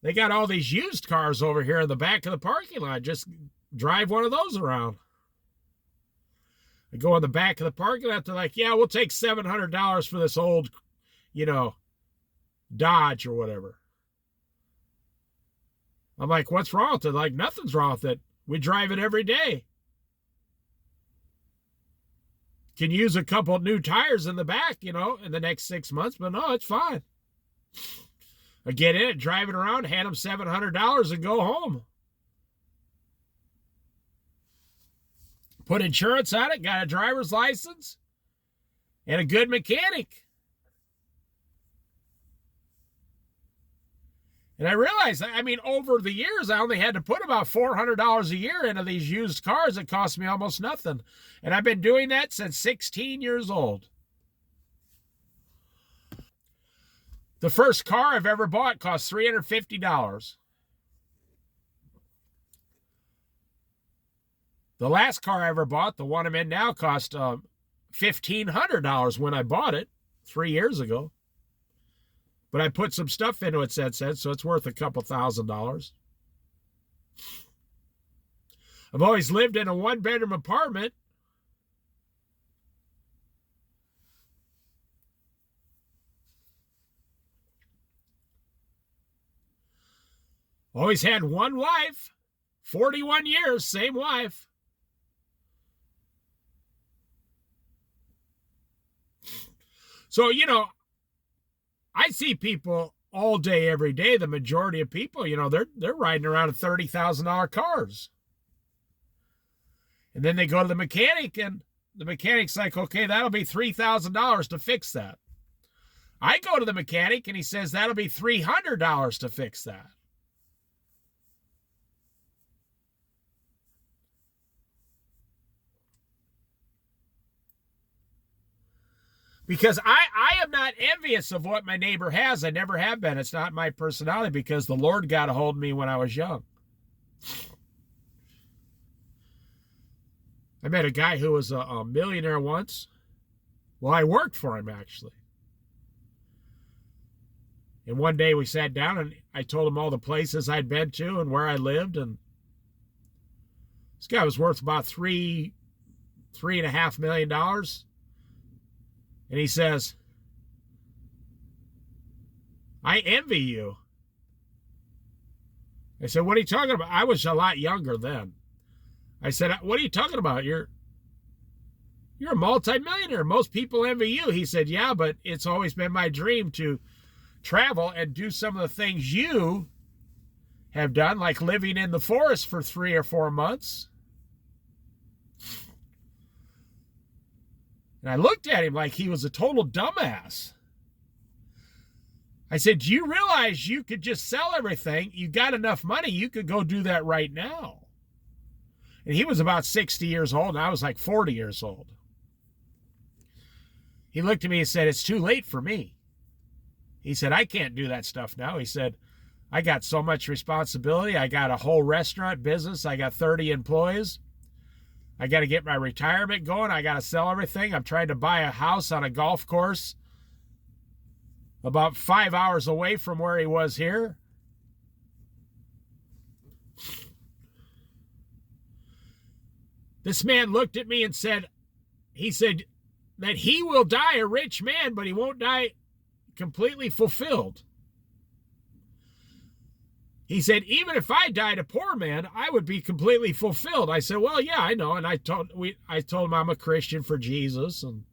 they got all these used cars over here in the back of the parking lot. Just drive one of those around. I go in the back of the parking lot. They're like, yeah, we'll take $700 for this old, Dodge or whatever. I'm like, what's wrong with it? Like, nothing's wrong with it. We drive it every day. Can use a couple new tires in the back, in the next 6 months, but no, it's fine. I get in it, drive it around, hand them $700 and go home. Put insurance on it, got a driver's license, and a good mechanic. And I realized, over the years, I only had to put about $400 a year into these used cars that cost me almost nothing. And I've been doing that since 16 years old. The first car I've ever bought cost $350. The last car I ever bought, the one I'm in now, cost $1,500 when I bought it 3 years ago. But I put some stuff into it since then, so it's worth a couple $1,000s. I've always lived in a one-bedroom apartment. Always had one wife, 41 years, same wife. So, I see people all day, every day. The majority of people, they're riding around in $30,000 cars. And then they go to the mechanic, and the mechanic's like, okay, that'll be $3,000 to fix that. I go to the mechanic, and he says that'll be $300 to fix that. Because I am not envious of what my neighbor has. I never have been. It's not my personality, because the Lord got a hold of me when I was young. I met a guy who was a millionaire once. Well, I worked for him, actually. And one day we sat down, and I told him all the places I'd been to and where I lived. And this guy was worth about $3.5 million. And he says, I envy you. I said, what are you talking about? I was a lot younger then. I said, what are you talking about? You're a multimillionaire. Most people envy you. He said, yeah, but it's always been my dream to travel and do some of the things you have done, like living in the forest for 3 or 4 months. And I looked at him like he was a total dumbass. I said, do you realize you could just sell everything? You got enough money, you could go do that right now. And he was about 60 years old, and I was like 40 years old. He looked at me and said, it's too late for me. He said, I can't do that stuff now. He said, I got so much responsibility. I got a whole restaurant business. I got 30 employees. I got to get my retirement going. I got to sell everything. I'm trying to buy a house on a golf course about 5 hours away from where he was here. This man looked at me and he said that he will die a rich man, but he won't die completely fulfilled. He said, even if I died a poor man, I would be completely fulfilled. I said, well, yeah, I know. And I told him I'm a Christian for Jesus. And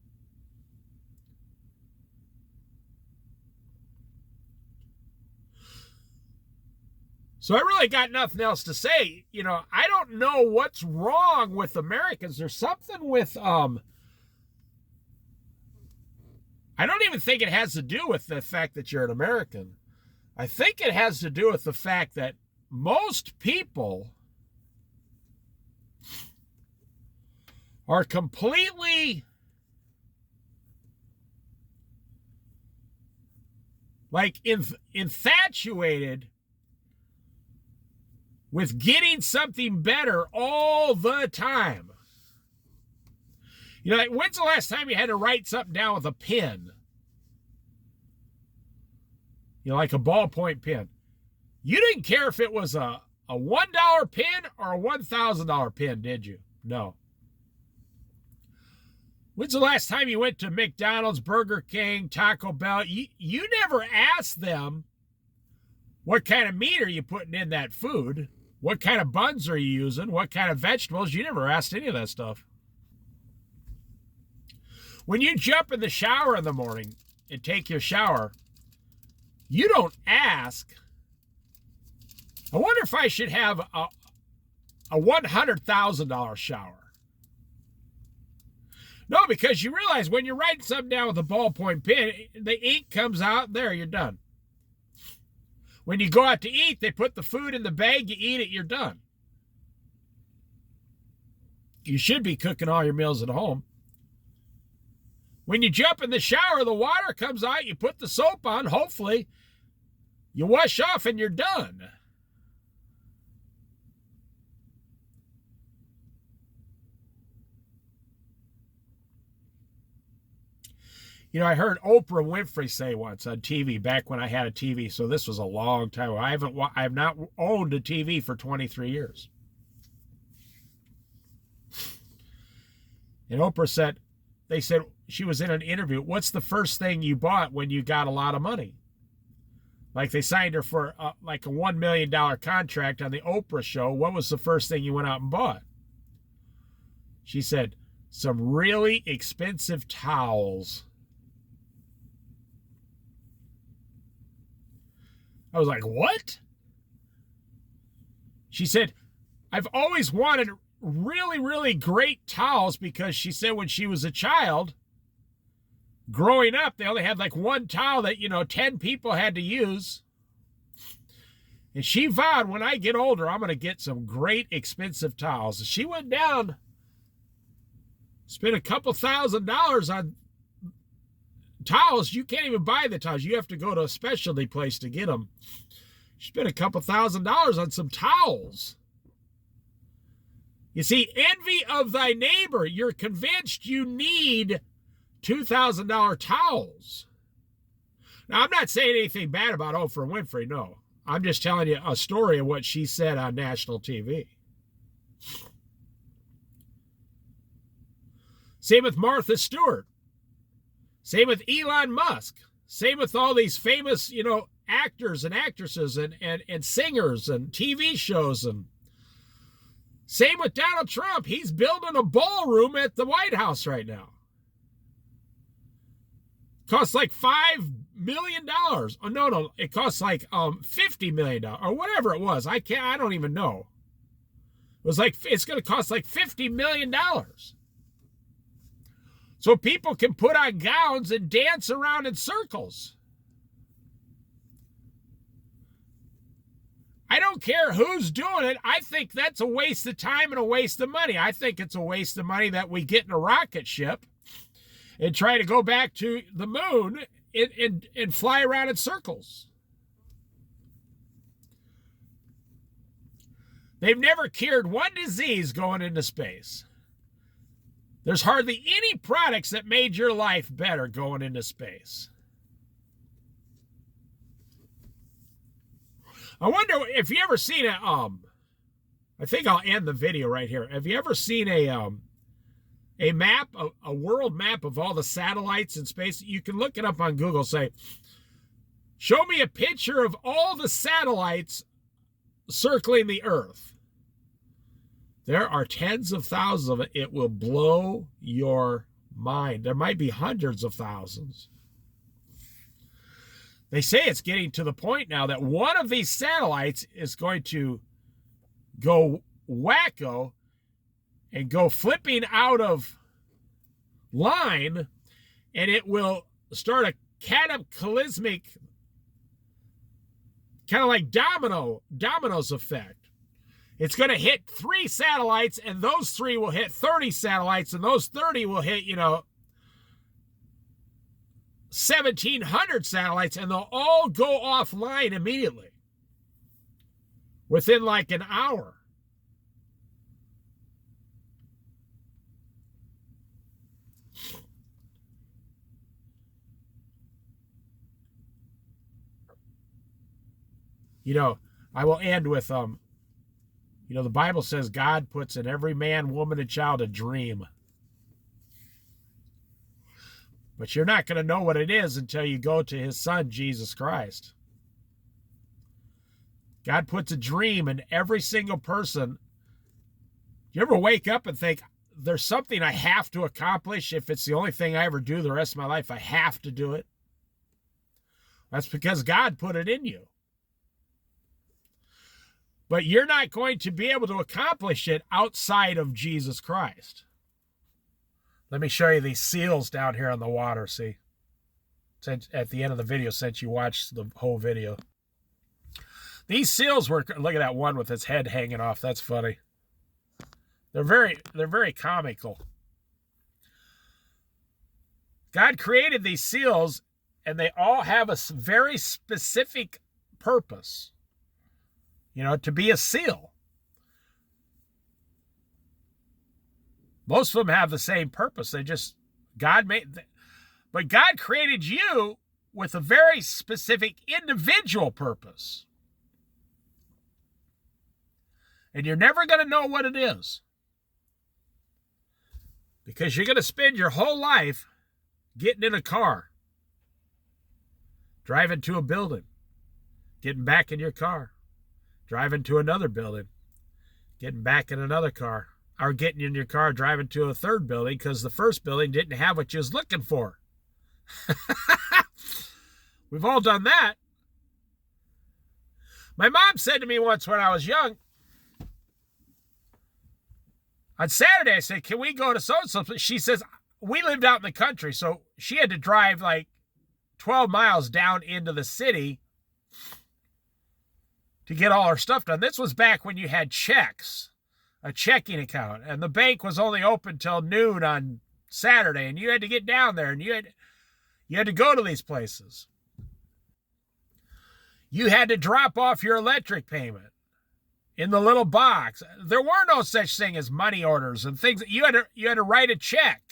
so I really got nothing else to say. I don't know what's wrong with Americans. There's something with, I don't even think it has to do with the fact that you're an American. I think it has to do with the fact that most people are completely infatuated with getting something better all the time. When's the last time you had to write something down with a pen? Like a ballpoint pen. You didn't care if it was a a $1 pin or a $1,000 pin, did you? No. When's the last time you went to McDonald's, Burger King, Taco Bell? You never asked them, what kind of meat are you putting in that food? What kind of buns are you using? What kind of vegetables? You never asked any of that stuff. When you jump in the shower in the morning and take your shower, you don't ask, I wonder if I should have a $100,000 shower. No, because you realize when you're writing something down with a ballpoint pen, the ink comes out, there, you're done. When you go out to eat, they put the food in the bag, you eat it, you're done. You should be cooking all your meals at home. When you jump in the shower, the water comes out, you put the soap on, hopefully, you wash off and you're done. You know, I heard Oprah Winfrey say once on TV, back when I had a TV, so this was a long time ago. I have not owned a TV for 23 years. And Oprah said, they said, she was in an interview, what's the first thing you bought when you got a lot of money? Like they signed her for like a $1 million contract on the Oprah show. What was the first thing you went out and bought? She said, some really expensive towels. I was like, what? She said, I've always wanted really, really great towels because she said when she was a child, growing up, they only had like one towel that, 10 people had to use. And she vowed, when I get older, I'm going to get some great expensive towels. She went down, spent a couple $1,000s on towels. You can't even buy the towels. You have to go to a specialty place to get them. She spent a couple $1,000s on some towels. You see, envy of thy neighbor. You're convinced you need $2,000 towels. Now, I'm not saying anything bad about Oprah Winfrey, no. I'm just telling you a story of what she said on national TV. Same with Martha Stewart. Same with Elon Musk. Same with all these famous, actors and actresses and singers and TV shows. And same with Donald Trump. He's building a ballroom at the White House right now. Costs like $5 million. Oh, no. It costs like $50 million or whatever it was. I don't even know. It's going to cost like $50 million. So people can put on gowns and dance around in circles. I don't care who's doing it. I think that's a waste of time and a waste of money. I think it's a waste of money that we get in a rocket ship and try to go back to the moon and fly around in circles. They've never cured one disease going into space. There's hardly any products that made your life better going into space. I wonder if you ever seen I think I'll end the video right here. Have you ever seen a map, a world map of all the satellites in space? You can look it up on Google. Say, show me a picture of all the satellites circling the Earth. There are tens of thousands of it. It will blow your mind. There might be hundreds of thousands. They say it's getting to the point now that one of these satellites is going to go wacko and go flipping out of line, and it will start a cataclysmic, kind of like dominoes effect. It's going to hit 3 satellites, and those 3 will hit 30 satellites, and those 30 will hit, 1,700 satellites, and they'll all go offline immediately within like an hour. I will end with You know, the Bible says God puts in every man, woman, and child a dream. But you're not going to know what it is until you go to his son, Jesus Christ. God puts a dream in every single person. You ever wake up and think, there's something I have to accomplish? If it's the only thing I ever do the rest of my life, I have to do it. That's because God put it in you. But you're not going to be able to accomplish it outside of Jesus Christ. Let me show you these seals down here on the water, see? At the end of the video, since you watched the whole video. These seals were, look at that one with its head hanging off. That's funny. They're very comical. God created these seals, and they all have a very specific purpose. You know, to be a seal. Most of them have the same purpose. But God created you with a very specific individual purpose. And you're never going to know what it is. Because you're going to spend your whole life getting in a car, driving to a building, getting back in your car, driving to another building, getting back in another car, or getting in your car, driving to a third building because the first building didn't have what you was looking for. We've all done that. My mom said to me once when I was young, on Saturday, I said, can we go to so-and-so? She says, we lived out in the country, so she had to drive like 12 miles down into the city to get all her stuff done. This was back when you had checks, a checking account, and the bank was only open till noon on Saturday, and you had to get down there, and you had to go to these places. You had to drop off your electric payment in the little box. There were no such thing as money orders and things. You had to write a check.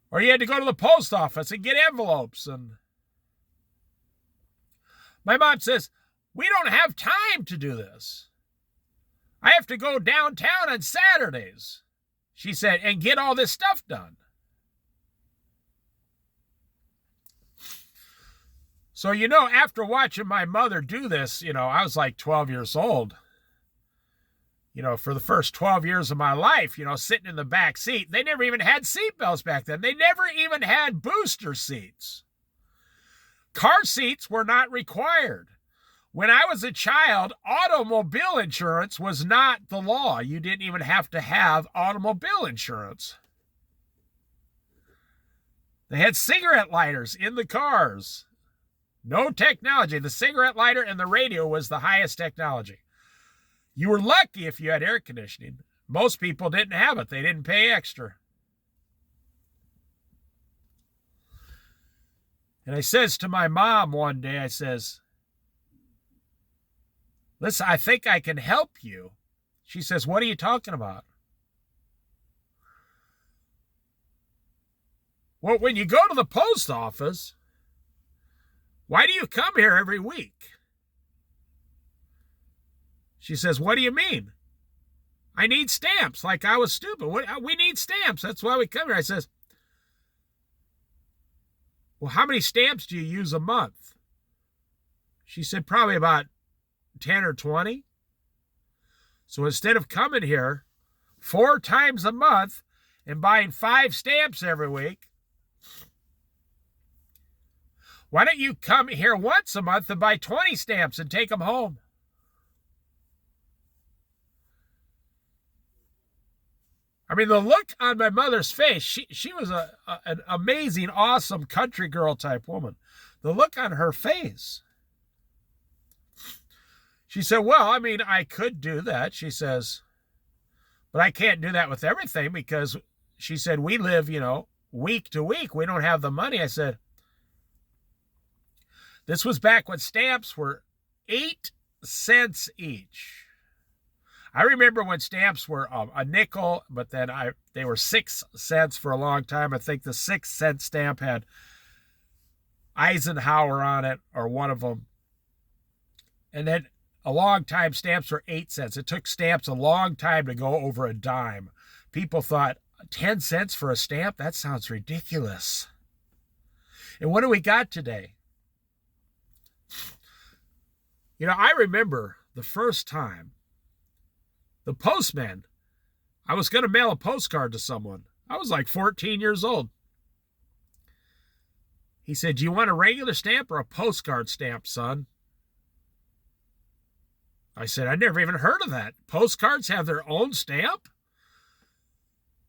Or you had to go to the post office and get envelopes. And my mom says, we don't have time to do this. I have to go downtown on Saturdays, she said, and get all this stuff done. So, you know, after watching my mother do this, you know, I was like 12 years old. You know, for the first 12 years of my life, you know, sitting in the back seat. They never even had seatbelts back then. They never even had booster seats. Car seats were not required. When I was a child, automobile insurance was not the law. You didn't even have to have automobile insurance. They had cigarette lighters in the cars. No technology. The cigarette lighter and the radio was the highest technology. You were lucky if you had air conditioning. Most people didn't have it. They didn't pay extra. And I says to my mom one day, I says, listen, I think I can help you. She says, what are you talking about? Well, when you go to the post office, why do you come here every week? She says, what do you mean? I need stamps. Like I was stupid. We need stamps. That's why we come here. I says, well, how many stamps do you use a month? She said, probably about 10 or 20. So instead of coming here 4 times a month and buying 5 stamps every week, why don't you come here once a month and buy 20 stamps and take them home? I mean, the look on my mother's face, she was an amazing, awesome country girl type woman. The look on her face. She said, well, I mean, I could do that. She says, but I can't do that with everything because she said, we live, you know, week to week. We don't have the money. I said, this was back when stamps were 8 cents each. I remember when stamps were a nickel, but then they were 6 cents for a long time. I think the 6-cent stamp had Eisenhower on it, or one of them. And then a long time, stamps were 8 cents. It took stamps a long time to go over a dime. People thought, 10 cents for a stamp? That sounds ridiculous. And what do we got today? You know, I remember the first time the postman, I was going to mail a postcard to someone. I was like 14 years old. He said, "Do you want a regular stamp or a postcard stamp, son?" I said, "I never even heard of that. Postcards have their own stamp?"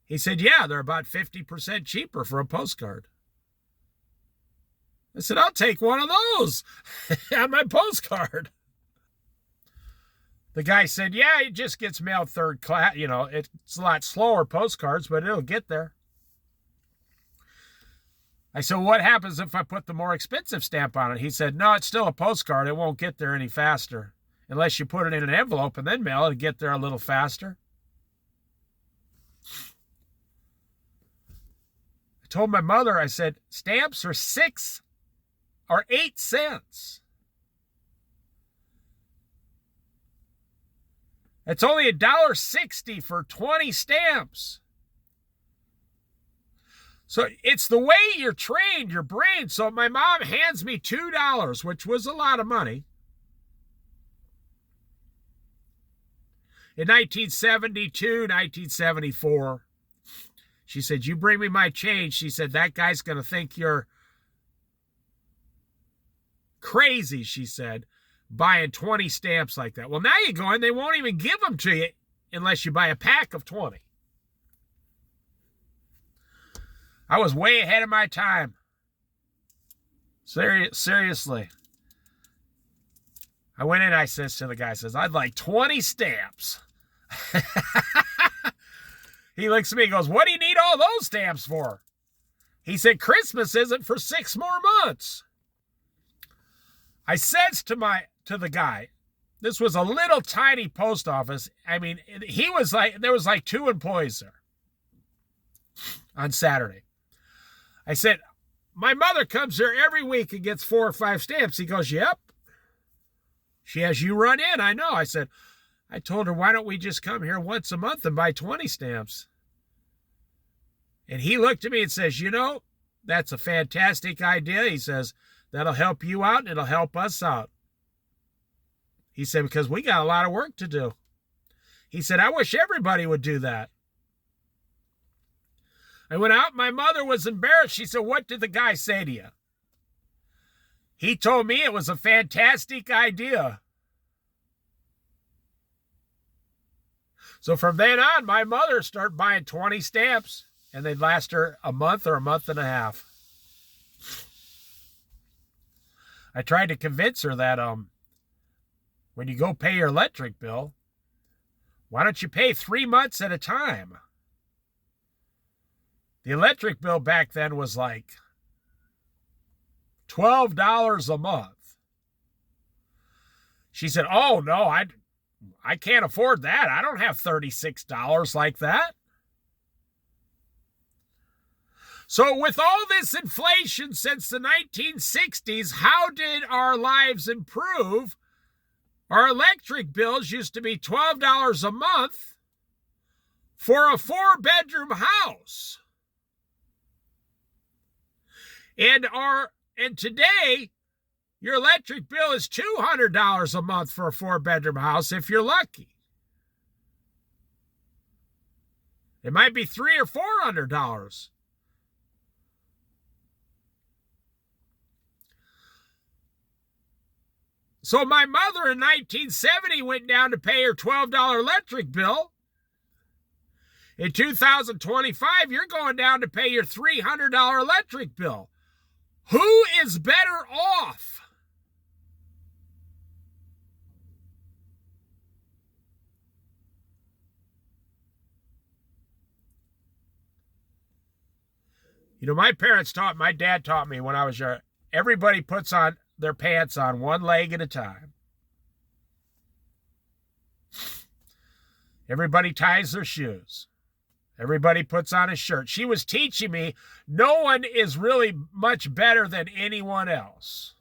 He said, "Yeah, they're about 50% cheaper for a postcard." I said, "I'll take one of those on my postcard." The guy said, "Yeah, it just gets mailed third class. You know, it's a lot slower postcards, but it'll get there." I said, "What happens if I put the more expensive stamp on it?" He said, "No, it's still a postcard. It won't get there any faster. Unless you put it in an envelope and then mail it, it'll get there a little faster." I told my mother, I said, stamps are 6 or 8 cents. It's only $1.60 for 20 stamps. So it's the way you're trained, your brain. So my mom hands me $2, which was a lot of money. In 1972, 1974, she said, "You bring me my change." She said, "That guy's going to think you're crazy," she said, "buying 20 stamps like that." Well, now you go in, they won't even give them to you unless you buy a pack of 20. I was way ahead of my time. Seriously. I went in, I says to the guy, "I'd like 20 stamps." He looks at me and goes, "What do you need all those stamps for?" He said, "Christmas isn't for 6 more months." I says to the guy, this was a little tiny post office. I mean, there was like 2 employees there on Saturday. I said, "My mother comes here every week and gets 4 or 5 stamps." He goes, "Yep. She has you run in, I know." I said, I told her, "Why don't we just come here once a month and buy 20 stamps? And he looked at me and says, "You know, that's a fantastic idea." He says, "That'll help you out and it'll help us out." He said, "Because we got a lot of work to do." He said, "I wish everybody would do that." I went out. My mother was embarrassed. She said, "What did the guy say to you?" He told me it was a fantastic idea. So from then on, my mother started buying 20 stamps, and they'd last her a month or a month and a half. I tried to convince her that when you go pay your electric bill, why don't you pay 3 months at a time? The electric bill back then was like $12 a month. She said, "Oh, no, I can't afford that. I don't have $36 like that." So with all this inflation since the 1960s, how did our lives improve? Our electric bills used to be $12 a month for a 4-bedroom house. And today, your electric bill is $200 a month for a 4-bedroom house if you're lucky. It might be $300 or $400. So my mother in 1970 went down to pay her $12 electric bill. In 2025, you're going down to pay your $300 electric bill. Who is better off? You know, my dad taught me when I was young, everybody puts on their pants on one leg at a time. Everybody ties their shoes. Everybody puts on a shirt. She was teaching me no one is really much better than anyone else.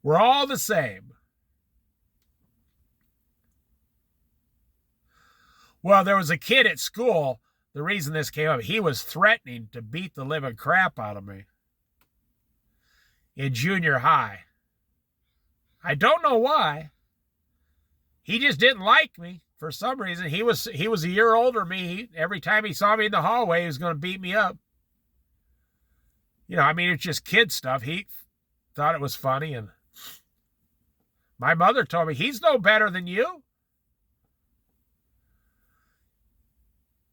We're all the same. Well, there was a kid at school. The reason this came up, he was threatening to beat the living crap out of me in junior high. I don't know why. He just didn't like me for some reason. He was a year older than me. Every time he saw me in the hallway, he was going to beat me up. You know, I mean, it's just kid stuff. He thought it was funny, and my mother told me, he's no better than you.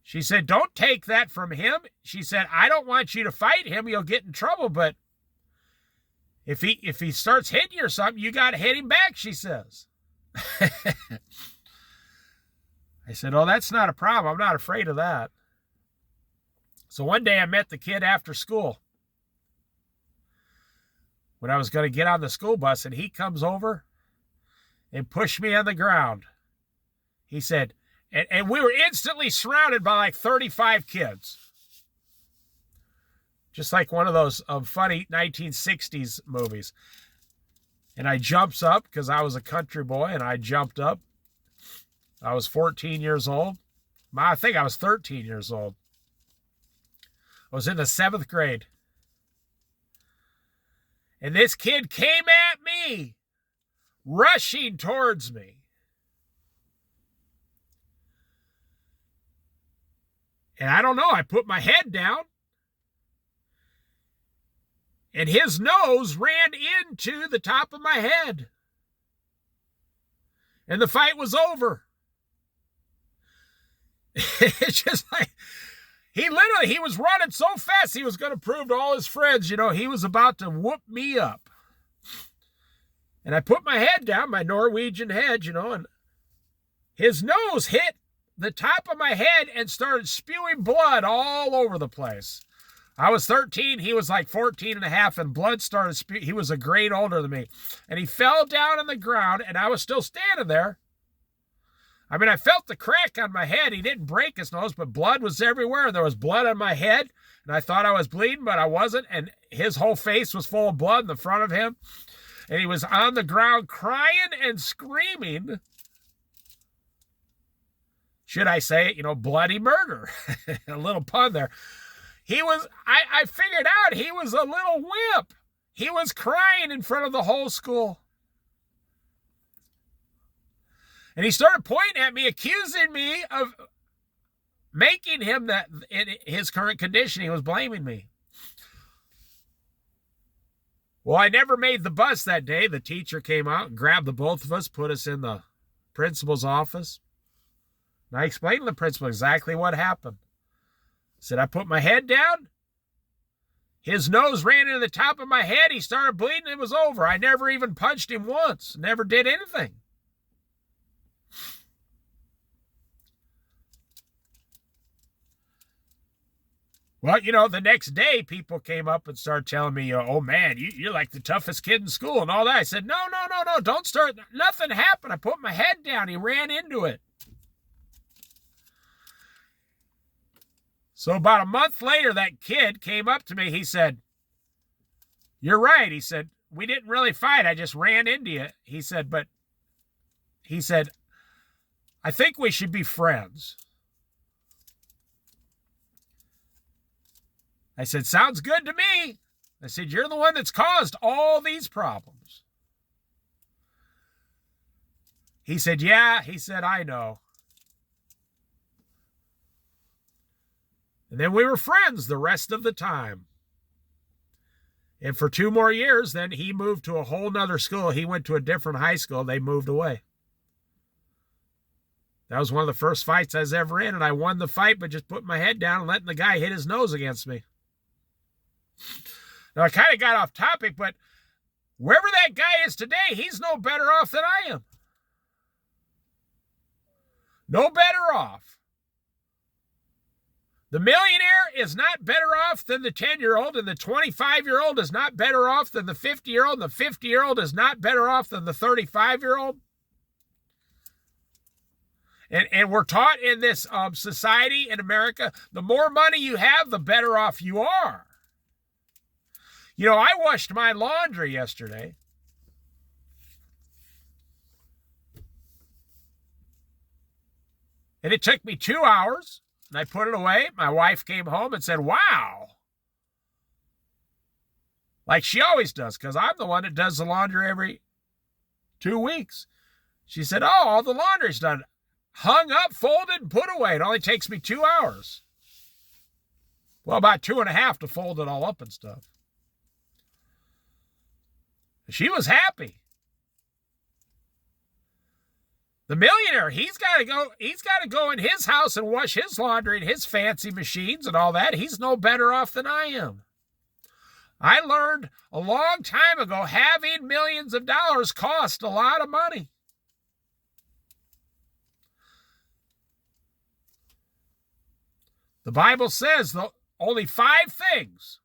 She said, don't take that from him. She said, I don't want you to fight him. You'll get in trouble, but if he starts hitting you or something, you got to hit him back, she says. I said, oh, that's not a problem. I'm not afraid of that. So one day I met the kid after school when I was going to get on the school bus, and he comes over and pushed me on the ground. He said, and we were instantly surrounded by like 35 kids. Just like one of those funny 1960s movies. And I jumps up because I was a country boy, and I jumped up. I was 14 years old. I think I was 13 years old. I was in the 7th grade. And this kid came at me, rushing towards me. And I don't know, I put my head down, and his nose ran into the top of my head. And the fight was over. It's just like, he was running so fast, he was going to prove to all his friends, you know, he was about to whoop me up. And I put my head down, my Norwegian head, you know, and his nose hit the top of my head and started spewing blood all over the place. I was 13. He was like 14 and a half, and blood started spewing. He was a grade older than me. And he fell down on the ground, and I was still standing there. I mean, I felt the crack on my head. He didn't break his nose, but blood was everywhere. There was blood on my head, and I thought I was bleeding, but I wasn't. And his whole face was full of blood in the front of him. And he was on the ground crying and screaming. Should I say it? You know, bloody murder. A little pun there. I figured out he was a little wimp. He was crying in front of the whole school. And he started pointing at me, accusing me of making him that in his current condition. He was blaming me. Well, I never made the bus that day. The teacher came out and grabbed the both of us, put us in the principal's office. And I explained to the principal exactly what happened. I said, I put my head down. His nose ran into the top of my head. He started bleeding. It was over. I never even punched him once. Never did anything. Well, you know, the next day, people came up and started telling me, oh, man, you're like the toughest kid in school and all that. I said, no, don't start. Nothing happened. I put my head down. He ran into it. So about a month later, that kid came up to me. He said, you're right. He said, we didn't really fight. I just ran into you. He said, I think we should be friends. I said, sounds good to me. I said, you're the one that's caused all these problems. He said, yeah. He said, I know. And then we were friends the rest of the time. And for 2 more years, then he moved to a whole nother school. He went to a different high school. They moved away. That was one of the first fights I was ever in, and I won the fight by just putting my head down and letting the guy hit his nose against me. Now, I kind of got off topic, but wherever that guy is today, he's no better off than I am. No better off. The millionaire is not better off than the 10-year-old, and the 25-year-old is not better off than the 50-year-old, and the 50-year-old is not better off than the 35-year-old. And we're taught in this society in America, the more money you have, the better off you are. You know, I washed my laundry yesterday. And it took me 2 hours, and I put it away. My wife came home and said, wow. Like she always does, because I'm the one that does the laundry every 2 weeks. She said, oh, all the laundry's done. Hung up, folded, and put away. It only takes me 2 hours. Well, about 2.5 to fold it all up and stuff. She was happy. The millionaire, he's got to go in his house and wash his laundry and his fancy machines and all that. He's no better off than I am. I learned a long time ago having millions of dollars cost a lot of money. The Bible says only 5 things: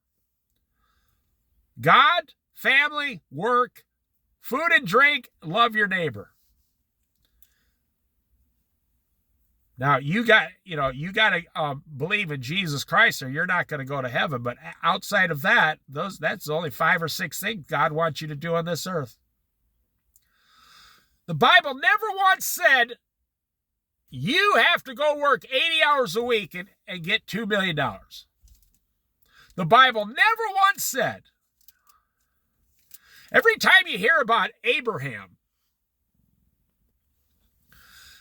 God, family, work, food and drink, love your neighbor. Now, you got to believe in Jesus Christ or you're not going to go to heaven. But outside of that, that's only 5 or 6 things God wants you to do on this earth. The Bible never once said you have to go work 80 hours a week and get $2 million. The Bible never once said. Every time you hear about Abraham,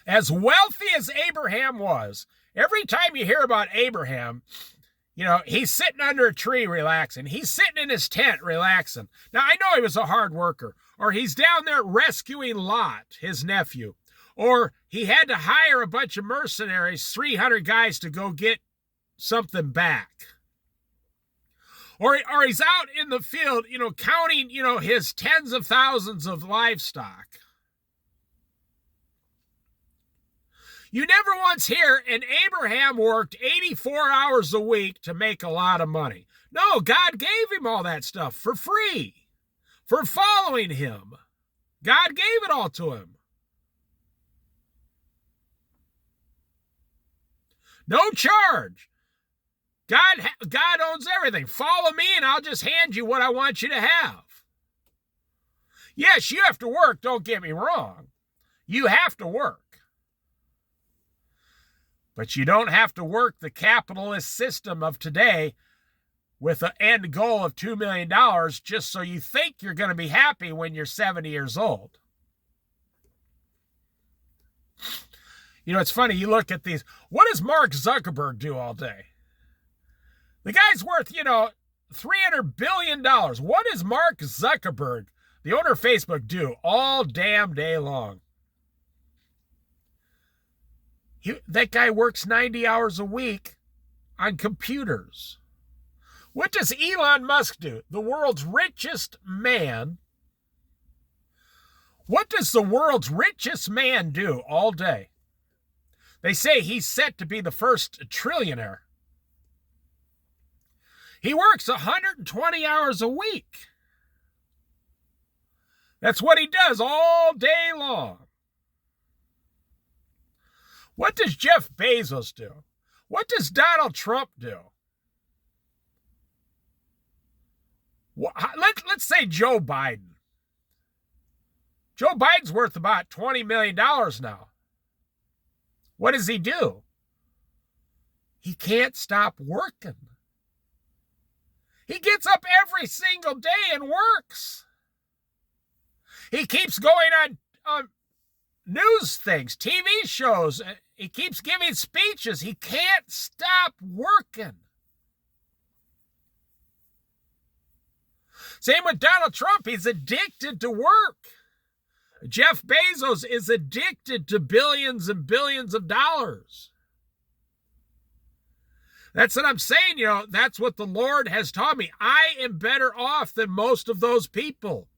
as wealthy as Abraham was, every time you hear about Abraham, he's sitting under a tree relaxing. He's sitting in his tent relaxing. Now, I know he was a hard worker, or he's down there rescuing Lot, his nephew, or he had to hire a bunch of mercenaries, 300 guys to go get something back. Or he's out in the field, counting, his tens of thousands of livestock. You never once hear, and Abraham worked 84 hours a week to make a lot of money. No, God gave him all that stuff for free, for following him. God gave it all to him. No charge. God owns everything. Follow me and I'll just hand you what I want you to have. Yes, you have to work, don't get me wrong. You have to work. But you don't have to work the capitalist system of today with an end goal of $2 million just so you think you're going to be happy when you're 70 years old. It's funny, you look at these. What does Mark Zuckerberg do all day? The guy's worth, $300 billion. What does Mark Zuckerberg, the owner of Facebook, do all damn day long? That guy works 90 hours a week on computers. What does Elon Musk do? The world's richest man. What does the world's richest man do all day? They say he's set to be the first trillionaire. He works 120 hours a week. That's what he does all day long. What does Jeff Bezos do? What does Donald Trump do? Let's say Joe Biden. Joe Biden's worth about $20 million now. What does he do? He can't stop working. He gets up every single day and works. He keeps going on news things, TV shows. He keeps giving speeches. He can't stop working. Same with Donald Trump. He's addicted to work. Jeff Bezos is addicted to billions and billions of dollars. That's what I'm saying, that's what the Lord has taught me. I am better off than most of those people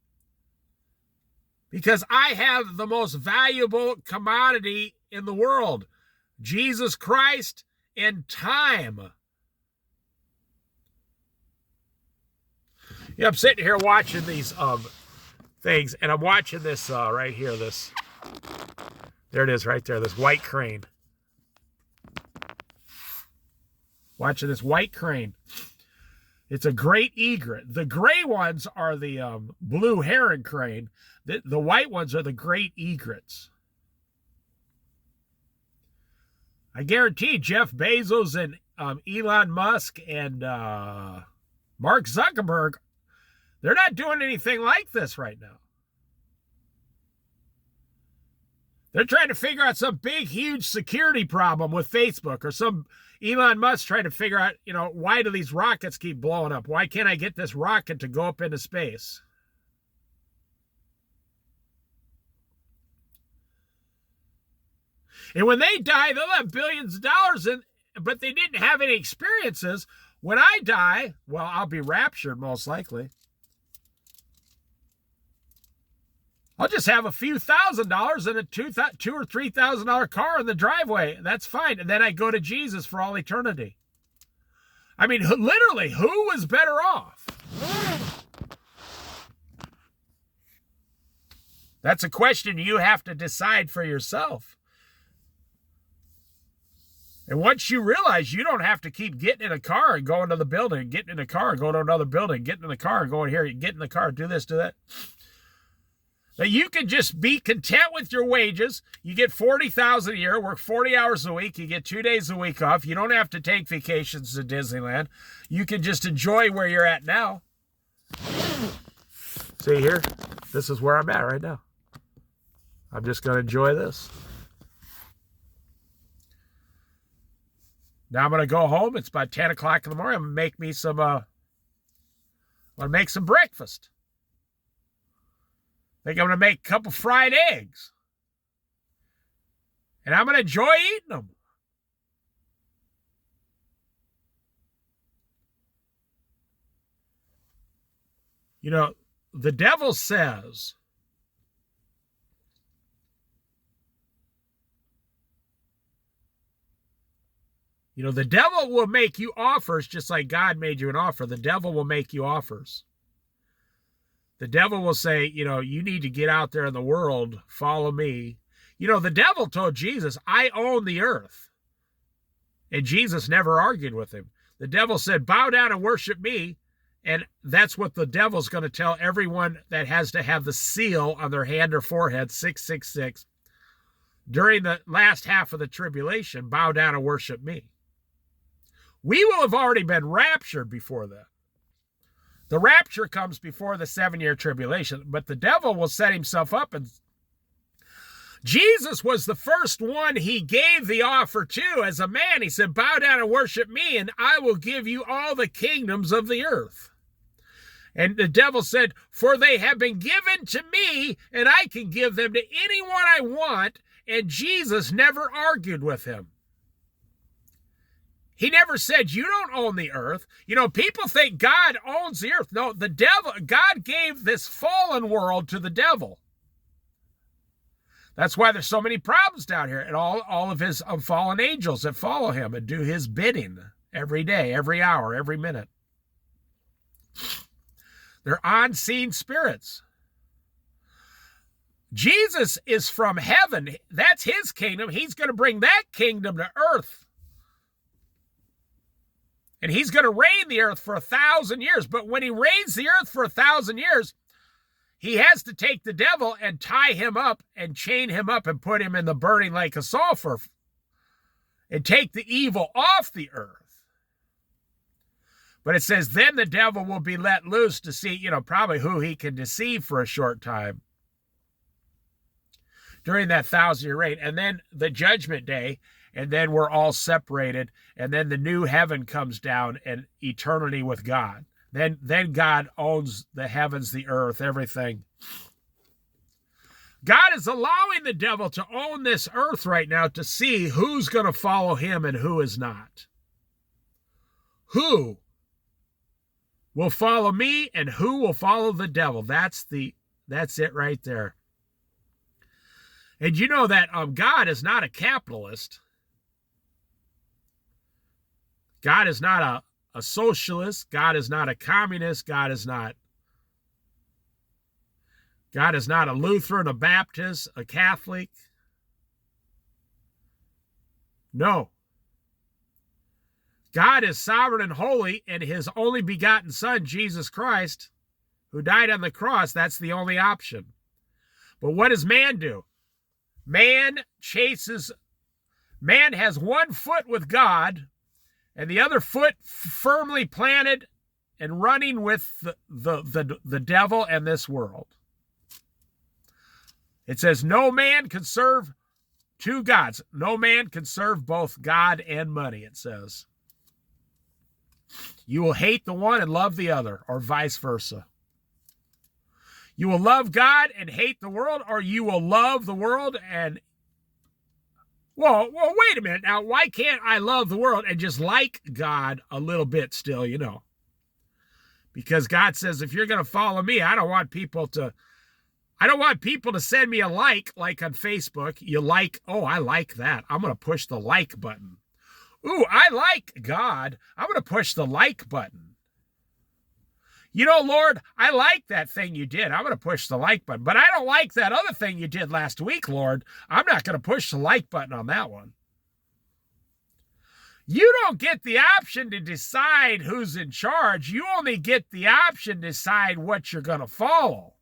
because I have the most valuable commodity in the world, Jesus Christ and time. I'm sitting here watching these things, and I'm watching this right here. There it is right there, this white crane. Watching this white crane. It's a great egret. The gray ones are the blue heron crane. The white ones are the great egrets. I guarantee Jeff Bezos and Elon Musk and Mark Zuckerberg, they're not doing anything like this right now. They're trying to figure out some big, huge security problem with Facebook, or some Elon Musk trying to figure out, why do these rockets keep blowing up? Why can't I get this rocket to go up into space? And when they die, they'll have billions of dollars, but they didn't have any experiences. When I die, well, I'll be raptured most likely. I'll just have a few $1,000s and a $2,000 or $3,000 car in the driveway. That's fine. And then I go to Jesus for all eternity. I mean, literally, who was better off? That's a question you have to decide for yourself. And once you realize you don't have to keep getting in a car and going to the building, getting in a car and going to another building, getting in the car and going here, get in the car, do this, do that. That you can just be content with your wages. You get $40,000 a year, work 40 hours a week. You get 2 days a week off. You don't have to take vacations to Disneyland. You can just enjoy where you're at now. See here? This is where I'm at right now. I'm just going to enjoy this. Now I'm going to go home. It's about 10 o'clock in the morning. I'm going to make me some, some breakfast. I think I'm going to make a couple fried eggs. And I'm going to enjoy eating them. The devil says, the devil will make you offers just like God made you an offer. The devil will make you offers. The devil will say, you need to get out there in the world, follow me. The devil told Jesus, I own the earth. And Jesus never argued with him. The devil said, bow down and worship me. And that's what the devil's going to tell everyone that has to have the seal on their hand or forehead, 666, during the last half of the tribulation, bow down and worship me. We will have already been raptured before that. The rapture comes before the 7-year tribulation, but the devil will set himself up. And Jesus was the first one he gave the offer to as a man. He said, bow down and worship me, and I will give you all the kingdoms of the earth. And the devil said, for they have been given to me, and I can give them to anyone I want. And Jesus never argued with him. He never said, you don't own the earth. People think God owns the earth. No, the devil, God gave this fallen world to the devil. That's why there's so many problems down here. And all of his fallen angels that follow him and do his bidding every day, every hour, every minute. They're unseen spirits. Jesus is from heaven. That's his kingdom. He's going to bring that kingdom to earth. And he's going to reign the earth for 1,000 years. But when he reigns the earth for 1,000 years, he has to take the devil and tie him up and chain him up and put him in the burning lake of sulfur and take the evil off the earth. But it says, then the devil will be let loose to see, probably who he can deceive for a short time during that 1,000-year reign. And then the judgment day, and then we're all separated, and then the new heaven comes down and eternity with God. Then God owns the heavens, the earth, everything. God is allowing the devil to own this earth right now to see who's going to follow him and who is not. Who will follow me and who will follow the devil? That's it right there. And you know that God is not a capitalist. God is not a socialist. God is not a communist. God is not a Lutheran, a Baptist, a Catholic. No. God is sovereign and holy, and his only begotten Son, Jesus Christ, who died on the cross, that's the only option. But what does man do? Man chases Man has one foot with God and the other foot firmly planted and running with the devil and this world. It says, no man can serve two gods. No man can serve both God and money, it says. You will hate the one and love the other, or vice versa. You will love God and hate the world, or you will love the world and... Well, wait a minute. Now, why can't I love the world and just like God a little bit still, you know? Because God says, if you're going to follow me, I don't want people to send me a like on Facebook. You like, oh, I like that. I'm going to push the like button. Ooh, I like God. I'm going to push the like button. You know, Lord, I like that thing you did. I'm going to push the like button. But I don't like that other thing you did last week, Lord. I'm not going to push the like button on that one. You don't get the option to decide who's in charge. You only get the option to decide what you're going to follow.